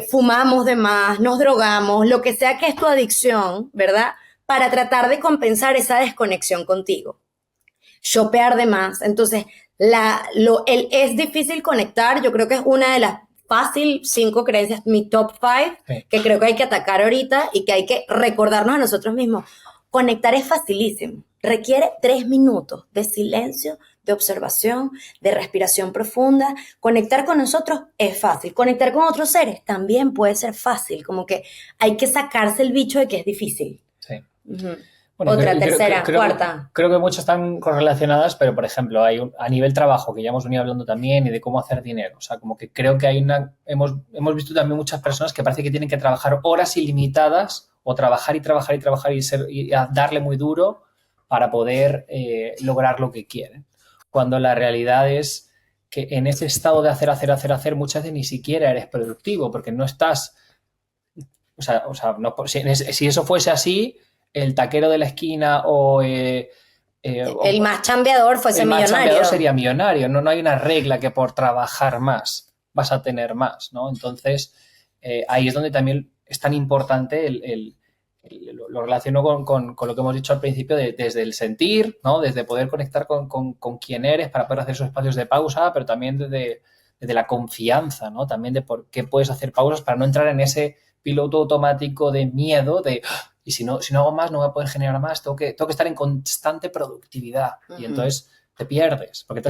fumamos de más, nos drogamos, lo que sea que es tu adicción, ¿verdad? Para tratar de compensar esa desconexión contigo. Shopear de más. Entonces, es difícil conectar. Yo creo que es una de las fácil 5 creencias, mi top 5, sí. que creo que hay que atacar ahorita y que hay que recordarnos a nosotros mismos. Conectar es facilísimo. Requiere 3 minutos de silencio, de observación, de respiración profunda. Conectar con nosotros es fácil. Conectar con otros seres también puede ser fácil. Como que hay que sacarse el bicho de que es difícil. Sí. Uh-huh. Bueno, otra, tercera, cuarta. Creo que muchas están correlacionadas, pero por ejemplo, a nivel trabajo, que ya hemos venido hablando también, y de cómo hacer dinero. O sea, como que creo que hemos visto también muchas personas que parece que tienen que trabajar horas ilimitadas o trabajar y trabajar y trabajar y darle muy duro para poder lograr lo que quieren. Cuando la realidad es que en ese estado de hacer, muchas veces ni siquiera eres productivo porque no estás... O sea no, si eso fuese así, el taquero de la esquina o el más chambeador fuese millonario. El más chambeador sería millonario. No hay una regla que por trabajar más vas a tener más, ¿no? Entonces, ahí es donde también es tan importante lo relaciono con lo que hemos dicho al principio, desde el sentir, ¿no? Desde poder conectar con quién eres para poder hacer esos espacios de pausa, pero también desde la confianza, ¿no? También de por qué puedes hacer pausas para no entrar en ese piloto automático de miedo de... Y si no hago más, no voy a poder generar más. Tengo que estar en constante productividad. Uh-huh. Y entonces te pierdes. Porque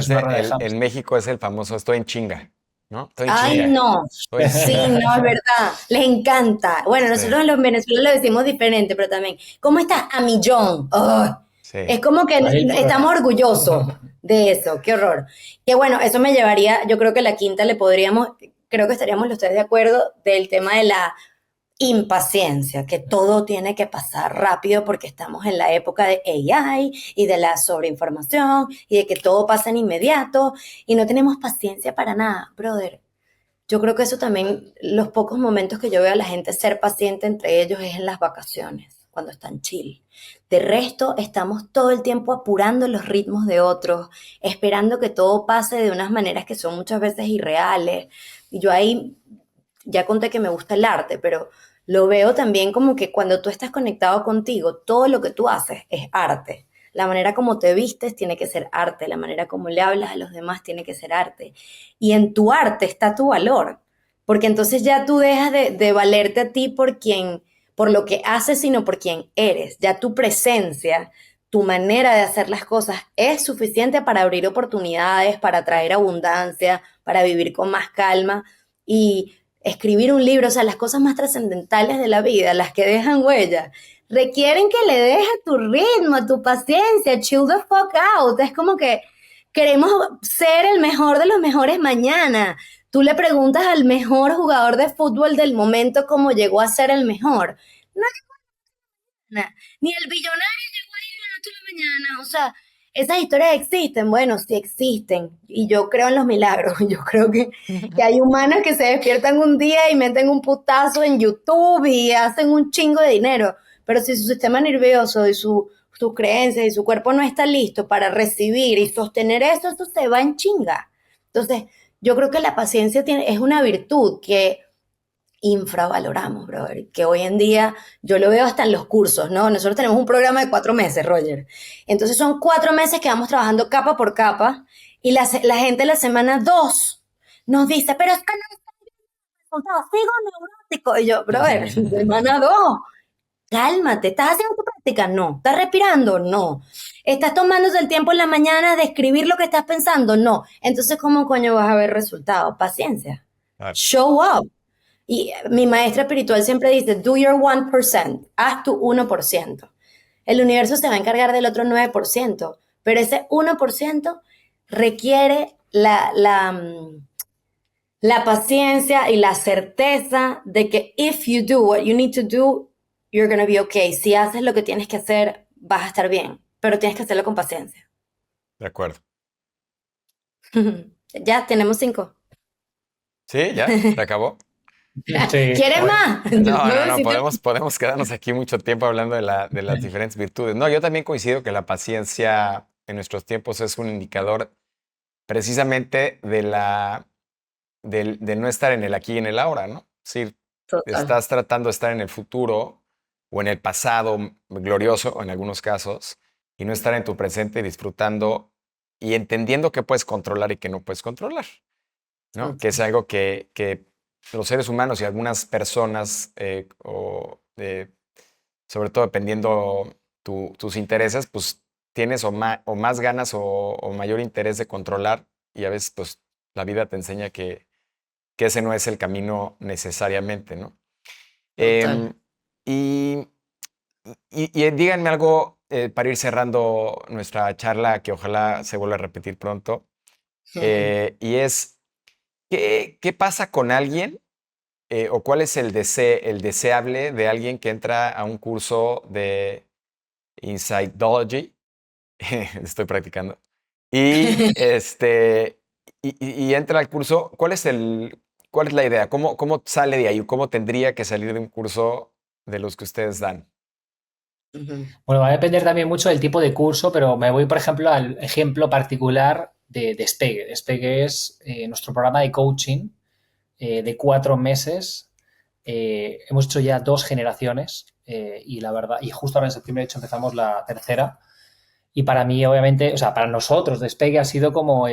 en México es el famoso estoy en chinga, ¿no? Estoy en chinga. No. Sí, no, es verdad. Les encanta. Bueno, nosotros en Venezuela lo decimos diferente, pero también. ¿Cómo estás? A millón. Oh. Sí. Es como que estamos orgullosos de eso. Qué horror. Que bueno, eso me llevaría, yo creo que la quinta creo que estaríamos los tres de acuerdo del tema de la impaciencia, que todo tiene que pasar rápido porque estamos en la época de AI y de la sobreinformación y de que todo pasa en inmediato y no tenemos paciencia para nada, brother. Yo creo que eso también, los pocos momentos que yo veo a la gente ser paciente entre ellos es en las vacaciones, cuando están chill. De resto, estamos todo el tiempo apurando los ritmos de otros, esperando que todo pase de unas maneras que son muchas veces irreales. Y yo ahí... Ya conté que me gusta el arte, pero lo veo también como que cuando tú estás conectado contigo, todo lo que tú haces es arte. La manera como te vistes tiene que ser arte, la manera como le hablas a los demás tiene que ser arte. Y en tu arte está tu valor, porque entonces ya tú dejas de valerte a ti por lo que haces, sino por quien eres. Ya tu presencia, tu manera de hacer las cosas es suficiente para abrir oportunidades, para traer abundancia, para vivir con más calma y escribir un libro. O sea, las cosas más trascendentales de la vida, las que dejan huella, requieren que le dejes tu ritmo, tu paciencia, chill the fuck out. Es como que queremos ser el mejor de los mejores mañana. Tú le preguntas al mejor jugador de fútbol del momento cómo llegó a ser el mejor. No, Ni el billonario llegó ahí de la noche a la mañana. O sea, esas historias existen. Bueno, sí existen. Y yo creo en los milagros. Yo creo que hay humanos que se despiertan un día y meten un putazo en YouTube y hacen un chingo de dinero. Pero si su sistema nervioso y sus creencias y su cuerpo no está listo para recibir y sostener eso, esto se va en chinga. Entonces, yo creo que la paciencia es una virtud que infravaloramos, brother, que hoy en día yo lo veo hasta en los cursos, ¿no? Nosotros tenemos un programa de 4 meses, Roger. Entonces son 4 meses que vamos trabajando capa por capa y la gente la semana 2 nos dice, pero es que no está bien el resultado, sigo neurótico. Y yo, brother, semana 2, cálmate, ¿estás haciendo tu práctica? No. ¿Estás respirando? No. ¿Estás tomándose el tiempo en la mañana de escribir lo que estás pensando? No. Entonces, ¿cómo coño vas a ver resultados? Paciencia. Claro. Show up. Y mi maestra espiritual siempre dice, do your 1%, haz tu 1%. El universo se va a encargar del otro 9%, pero ese 1% requiere la paciencia y la certeza de que if you do what you need to do, you're going to be okay. Si haces lo que tienes que hacer, vas a estar bien, pero tienes que hacerlo con paciencia. De acuerdo. Ya, tenemos 5. ¿Sí? ¿Ya? ¿Se acabó? Sí. ¿Quieres más? No, podemos quedarnos aquí mucho tiempo hablando de las diferentes virtudes. No, yo también coincido que la paciencia en nuestros tiempos es un indicador precisamente de no estar en el aquí y en el ahora, ¿no? Es decir, estás tratando de estar en el futuro o en el pasado glorioso, en algunos casos, y no estar en tu presente disfrutando y entendiendo que puedes controlar y que no puedes controlar, ¿no? Total. Que es algo que los seres humanos y algunas personas, sobre todo dependiendo tus intereses, pues tienes o más ganas o mayor interés de controlar y a veces pues la vida te enseña que ese no es el camino necesariamente, ¿no? Total. Y díganme algo para ir cerrando nuestra charla que ojalá se vuelva a repetir pronto. Y es, ¿qué pasa con alguien o cuál es el deseable de alguien que entra a un curso de Insightology? Estoy practicando. Y, y entra al curso, ¿cuál es la idea? ¿Cómo sale de ahí? ¿Cómo tendría que salir de un curso de los que ustedes dan? Bueno, va a depender también mucho del tipo de curso, pero me voy, por ejemplo, al ejemplo particular de Despegue. Despegue es nuestro programa de coaching de 4 meses. Hemos hecho ya 2 generaciones y la verdad, y justo ahora en septiembre, de hecho, empezamos la tercera. Y para mí, obviamente, o sea, para nosotros, Despegue ha sido como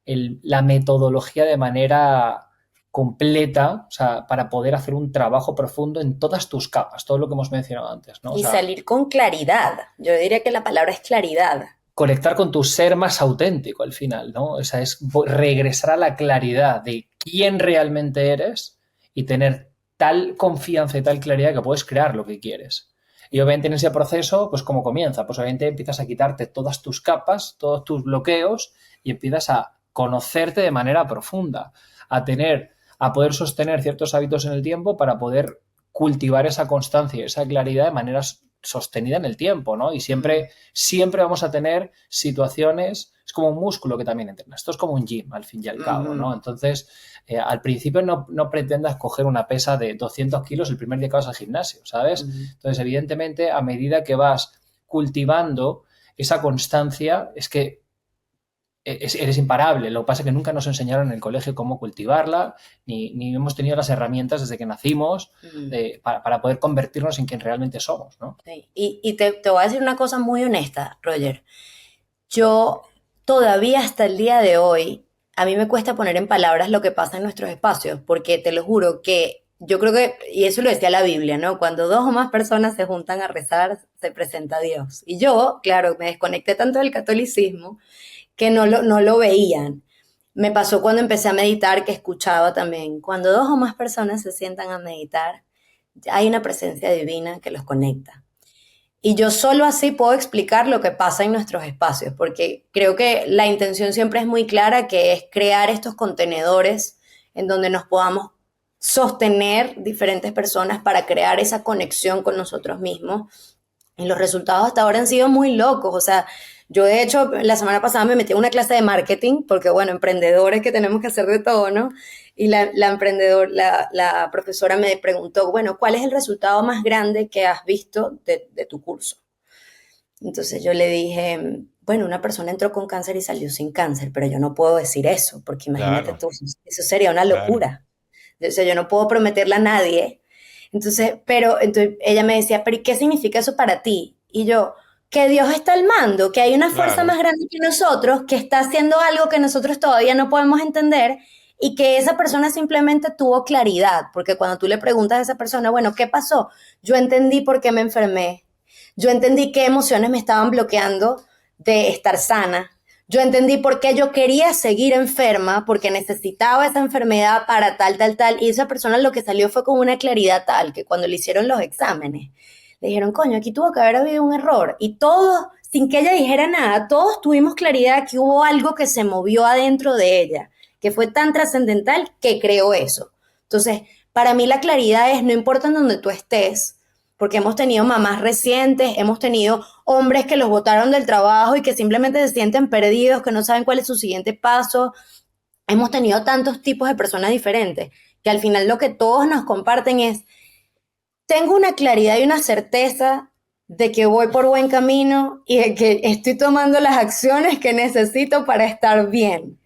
la metodología de manera completa, o sea, para poder hacer un trabajo profundo en todas tus capas, todo lo que hemos mencionado antes, ¿no? O Y sea, salir con claridad. Yo diría que la palabra es claridad. conectar con tu ser más auténtico al final, ¿no? O sea, es regresar a la claridad de quién realmente eres y tener tal confianza y tal claridad que puedes crear lo que quieres. Y obviamente en ese proceso, pues ¿cómo comienza? Pues obviamente empiezas a quitarte todas tus capas, todos tus bloqueos y empiezas a conocerte de manera profunda, a poder sostener ciertos hábitos en el tiempo para poder cultivar esa constancia y esa claridad de manera sostenida en el tiempo, ¿no? Y siempre vamos a tener situaciones, es como un músculo que también entrena, esto es como un gym al fin y al cabo, ¿no? Entonces, al principio no pretendas coger una pesa de 200 kilos el primer día que vas al gimnasio, ¿sabes? Entonces, evidentemente, a medida que vas cultivando esa constancia, es que eres imparable. Lo que pasa es que nunca nos enseñaron en el colegio cómo cultivarla, ni hemos tenido las herramientas desde que nacimos para poder convertirnos en quien realmente somos, ¿no? Sí. Y te voy a decir una cosa muy honesta, Roger. Yo todavía hasta el día de hoy, a mí me cuesta poner en palabras lo que pasa en nuestros espacios, porque te lo juro que yo creo que, y eso lo decía la Biblia, ¿no? Cuando 2 o más personas se juntan a rezar, se presenta Dios. Y yo, claro, me desconecté tanto del catolicismo que no lo veían. Me pasó cuando empecé a meditar, que escuchaba también, cuando 2 o más personas se sientan a meditar, hay una presencia divina que los conecta. Y yo solo así puedo explicar lo que pasa en nuestros espacios, porque creo que la intención siempre es muy clara, que es crear estos contenedores en donde nos podamos sostener diferentes personas para crear esa conexión con nosotros mismos. Y los resultados hasta ahora han sido muy locos. O sea, yo de hecho la semana pasada me metí en una clase de marketing, porque bueno, emprendedores que tenemos que hacer de todo, ¿no? Y la profesora me preguntó, bueno, ¿cuál es el resultado más grande que has visto de tu curso? Entonces yo le dije, bueno, una persona entró con cáncer y salió sin cáncer, pero yo no puedo decir eso, porque imagínate Claro, tú, eso sería una claro. locura. O sea, yo no puedo prometerle a nadie. Entonces ella me decía, pero ¿y qué significa eso para ti? Y yo, que Dios está al mando, que hay una fuerza Claro. más grande que nosotros, que está haciendo algo que nosotros todavía no podemos entender y que esa persona simplemente tuvo claridad, porque cuando tú le preguntas a esa persona, bueno, ¿qué pasó? Yo entendí por qué me enfermé, yo entendí qué emociones me estaban bloqueando de estar sana. Yo entendí por qué yo quería seguir enferma, porque necesitaba esa enfermedad para tal, tal, tal. Y esa persona lo que salió fue con una claridad tal que cuando le hicieron los exámenes, le dijeron, coño, aquí tuvo que haber habido un error. Y todos, sin que ella dijera nada, todos tuvimos claridad que hubo algo que se movió adentro de ella, que fue tan trascendental que creó eso. Entonces, para mí la claridad es, no importa en donde tú estés, porque hemos tenido mamás recientes, hemos tenido hombres que los botaron del trabajo y que simplemente se sienten perdidos, que no saben cuál es su siguiente paso. Hemos tenido tantos tipos de personas diferentes que al final lo que todos nos comparten es, tengo una claridad y una certeza de que voy por buen camino y de que estoy tomando las acciones que necesito para estar bien,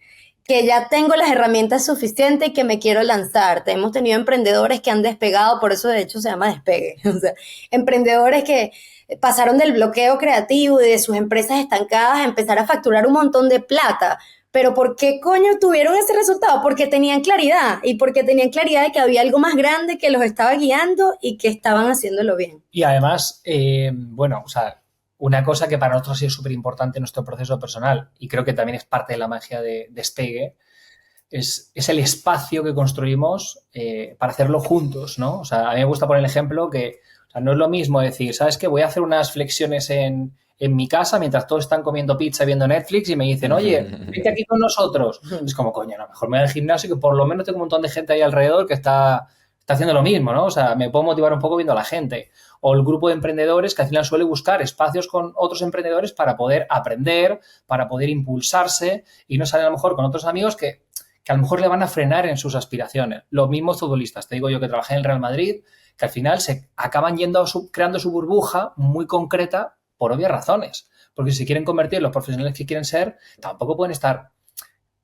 que ya tengo las herramientas suficientes y que me quiero lanzar. Hemos tenido emprendedores que han despegado, por eso de hecho se llama despegue. O sea, emprendedores que pasaron del bloqueo creativo y de sus empresas estancadas a empezar a facturar un montón de plata. Pero ¿por qué coño tuvieron ese resultado? Porque tenían claridad y porque tenían claridad de que había algo más grande que los estaba guiando y que estaban haciéndolo bien. Y además, bueno, o sea, una cosa que para nosotros ha sido súper importante en nuestro proceso personal, y creo que también es parte de la magia de Despegue, es el espacio que construimos para hacerlo juntos, ¿no? O sea, a mí me gusta poner el ejemplo que, o sea, no es lo mismo decir, ¿sabes qué? Voy a hacer unas flexiones en mi casa mientras todos están comiendo pizza y viendo Netflix y me dicen, oye, vente aquí con nosotros. Es como, coño, no, mejor me voy al gimnasio que por lo menos tengo un montón de gente ahí alrededor que está haciendo lo mismo, ¿no? O sea, me puedo motivar un poco viendo a la gente. O el grupo de emprendedores que al final suele buscar espacios con otros emprendedores para poder aprender, para poder impulsarse y no salir a lo mejor con otros amigos que a lo mejor le van a frenar en sus aspiraciones. Los mismos futbolistas, te digo yo que trabajé en el Real Madrid, que al final se acaban creando su burbuja muy concreta por obvias razones. Porque si se quieren convertir en los profesionales que quieren ser, tampoco pueden estar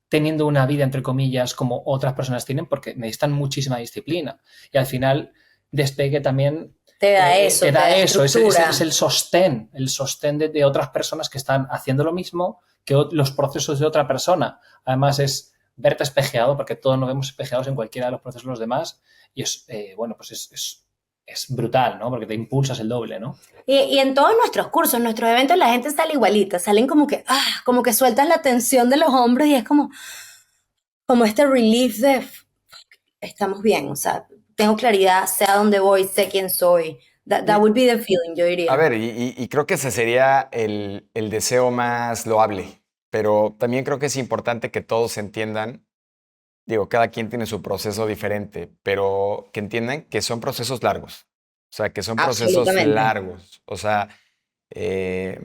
teniendo una vida, entre comillas, como otras personas tienen, porque necesitan muchísima disciplina. Y al final, Despegue también Te da eso, te da eso, es el sostén de otras personas que están haciendo lo mismo que los procesos de otra persona. Además, es verte espejeado, porque todos nos vemos espejeados en cualquiera de los procesos de los demás, y es, bueno, pues es brutal, ¿no? Porque te impulsas el doble, ¿no? Y en todos nuestros cursos, en nuestros eventos, la gente sale igualita, salen como que sueltas la tensión de los hombros y es como este relief de estamos bien, o sea, tengo claridad, sé a dónde voy, sé quién soy. That would be the feeling, yo diría. A ver, y creo que ese sería el deseo más loable, pero también creo que es importante que todos entiendan, digo, cada quien tiene su proceso diferente, pero que entiendan que son procesos largos, o sea, que son procesos Absolutamente. largos, o sea, eh,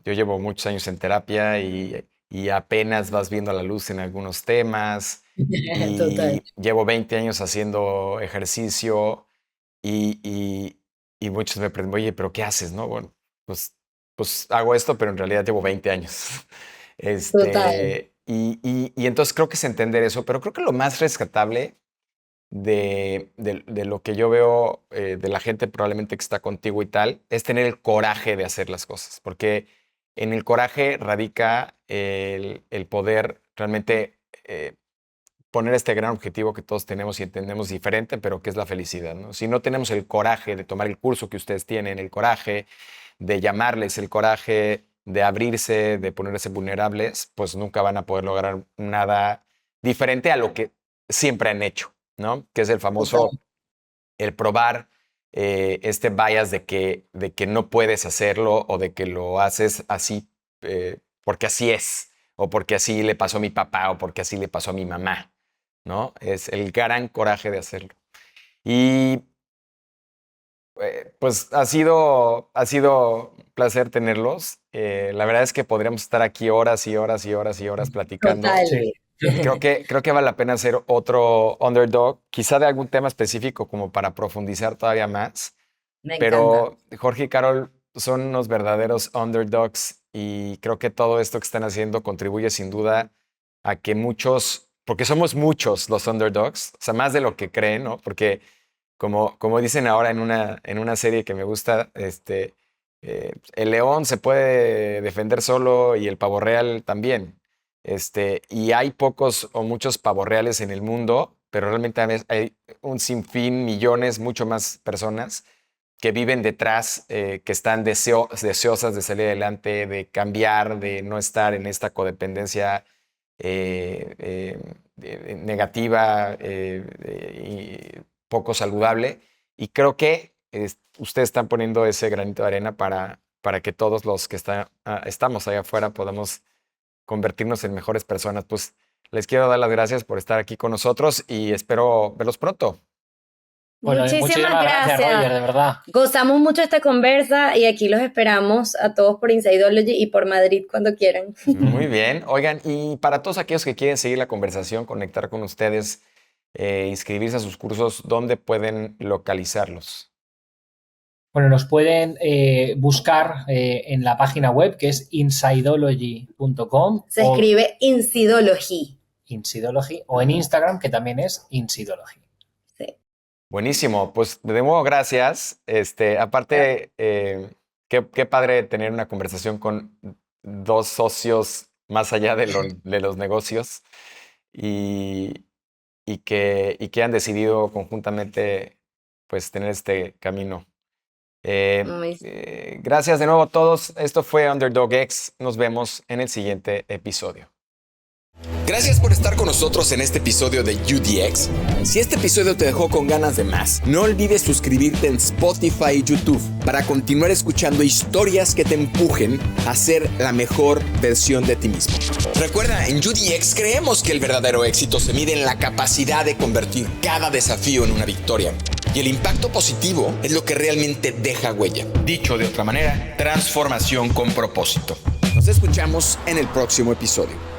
yo llevo muchos años en terapia y apenas vas viendo la luz en algunos temas Total. y llevo 20 años haciendo ejercicio y muchos me preguntan, oye, ¿pero qué haces? ¿No? Bueno, pues hago esto, pero en realidad llevo 20 años. Total. Y entonces creo que es entender eso, pero creo que lo más rescatable de lo que yo veo de la gente probablemente que está contigo y tal, es tener el coraje de hacer las cosas, porque en el coraje radica el poder realmente poner este gran objetivo que todos tenemos y entendemos diferente, pero que es la felicidad, ¿no? Si no tenemos el coraje de tomar el curso que ustedes tienen, el coraje de llamarles, el coraje de abrirse, de ponerse vulnerables, pues nunca van a poder lograr nada diferente a lo que siempre han hecho, ¿no? Que es el famoso, Total. el probar este bias de que no puedes hacerlo o de que lo haces así porque así es, o porque así le pasó a mi papá o porque así le pasó a mi mamá, ¿no? Es el gran coraje de hacerlo. Y pues ha sido un placer tenerlos. La verdad es que podríamos estar aquí horas y horas y horas y horas platicando. Total. Sí. Creo que vale la pena hacer otro Underdog, quizá de algún tema específico como para profundizar todavía más. Me Pero Jorge y Carol son unos verdaderos underdogs y creo que todo esto que están haciendo contribuye sin duda a que muchos, porque somos muchos los underdogs, o sea, más de lo que creen, ¿no? Porque como dicen ahora en una serie que me gusta, el león se puede defender solo y el pavo real también. Y hay pocos o muchos pavos reales en el mundo, pero realmente hay un sinfín, millones, mucho más personas que viven detrás, que están deseosas de salir adelante, de cambiar, de no estar en esta codependencia negativa y poco saludable. Y creo que ustedes están poniendo ese granito de arena para que todos los que estamos allá afuera podamos convertirnos en mejores personas. Pues les quiero dar las gracias por estar aquí con nosotros y espero verlos pronto. Bueno, Muchísimas gracias, Roger, de verdad. Gozamos mucho esta conversa y aquí los esperamos a todos por Insideology y por Madrid cuando quieran. Muy bien. Oigan, y para todos aquellos que quieren seguir la conversación, conectar con ustedes, inscribirse a sus cursos, ¿dónde pueden localizarlos? Bueno, nos pueden buscar en la página web que es insideology.com. Se escribe Insidology. Insidology, o en Instagram, que también es Insidology. Sí. Buenísimo, pues de nuevo gracias. Aparte, qué padre tener una conversación con dos socios más allá de los negocios y que han decidido conjuntamente pues tener este camino. Gracias de nuevo a todos. Esto fue Underdog X. Nos vemos en el siguiente episodio. Gracias por estar con nosotros en este episodio de UDX. Si este episodio te dejó con ganas de más, no olvides suscribirte en Spotify y YouTube para continuar escuchando historias que te empujen a ser la mejor versión de ti mismo. Recuerda, en UDX creemos que el verdadero éxito se mide en la capacidad de convertir cada desafío en una victoria. Y el impacto positivo es lo que realmente deja huella. Dicho de otra manera, transformación con propósito. Nos escuchamos en el próximo episodio.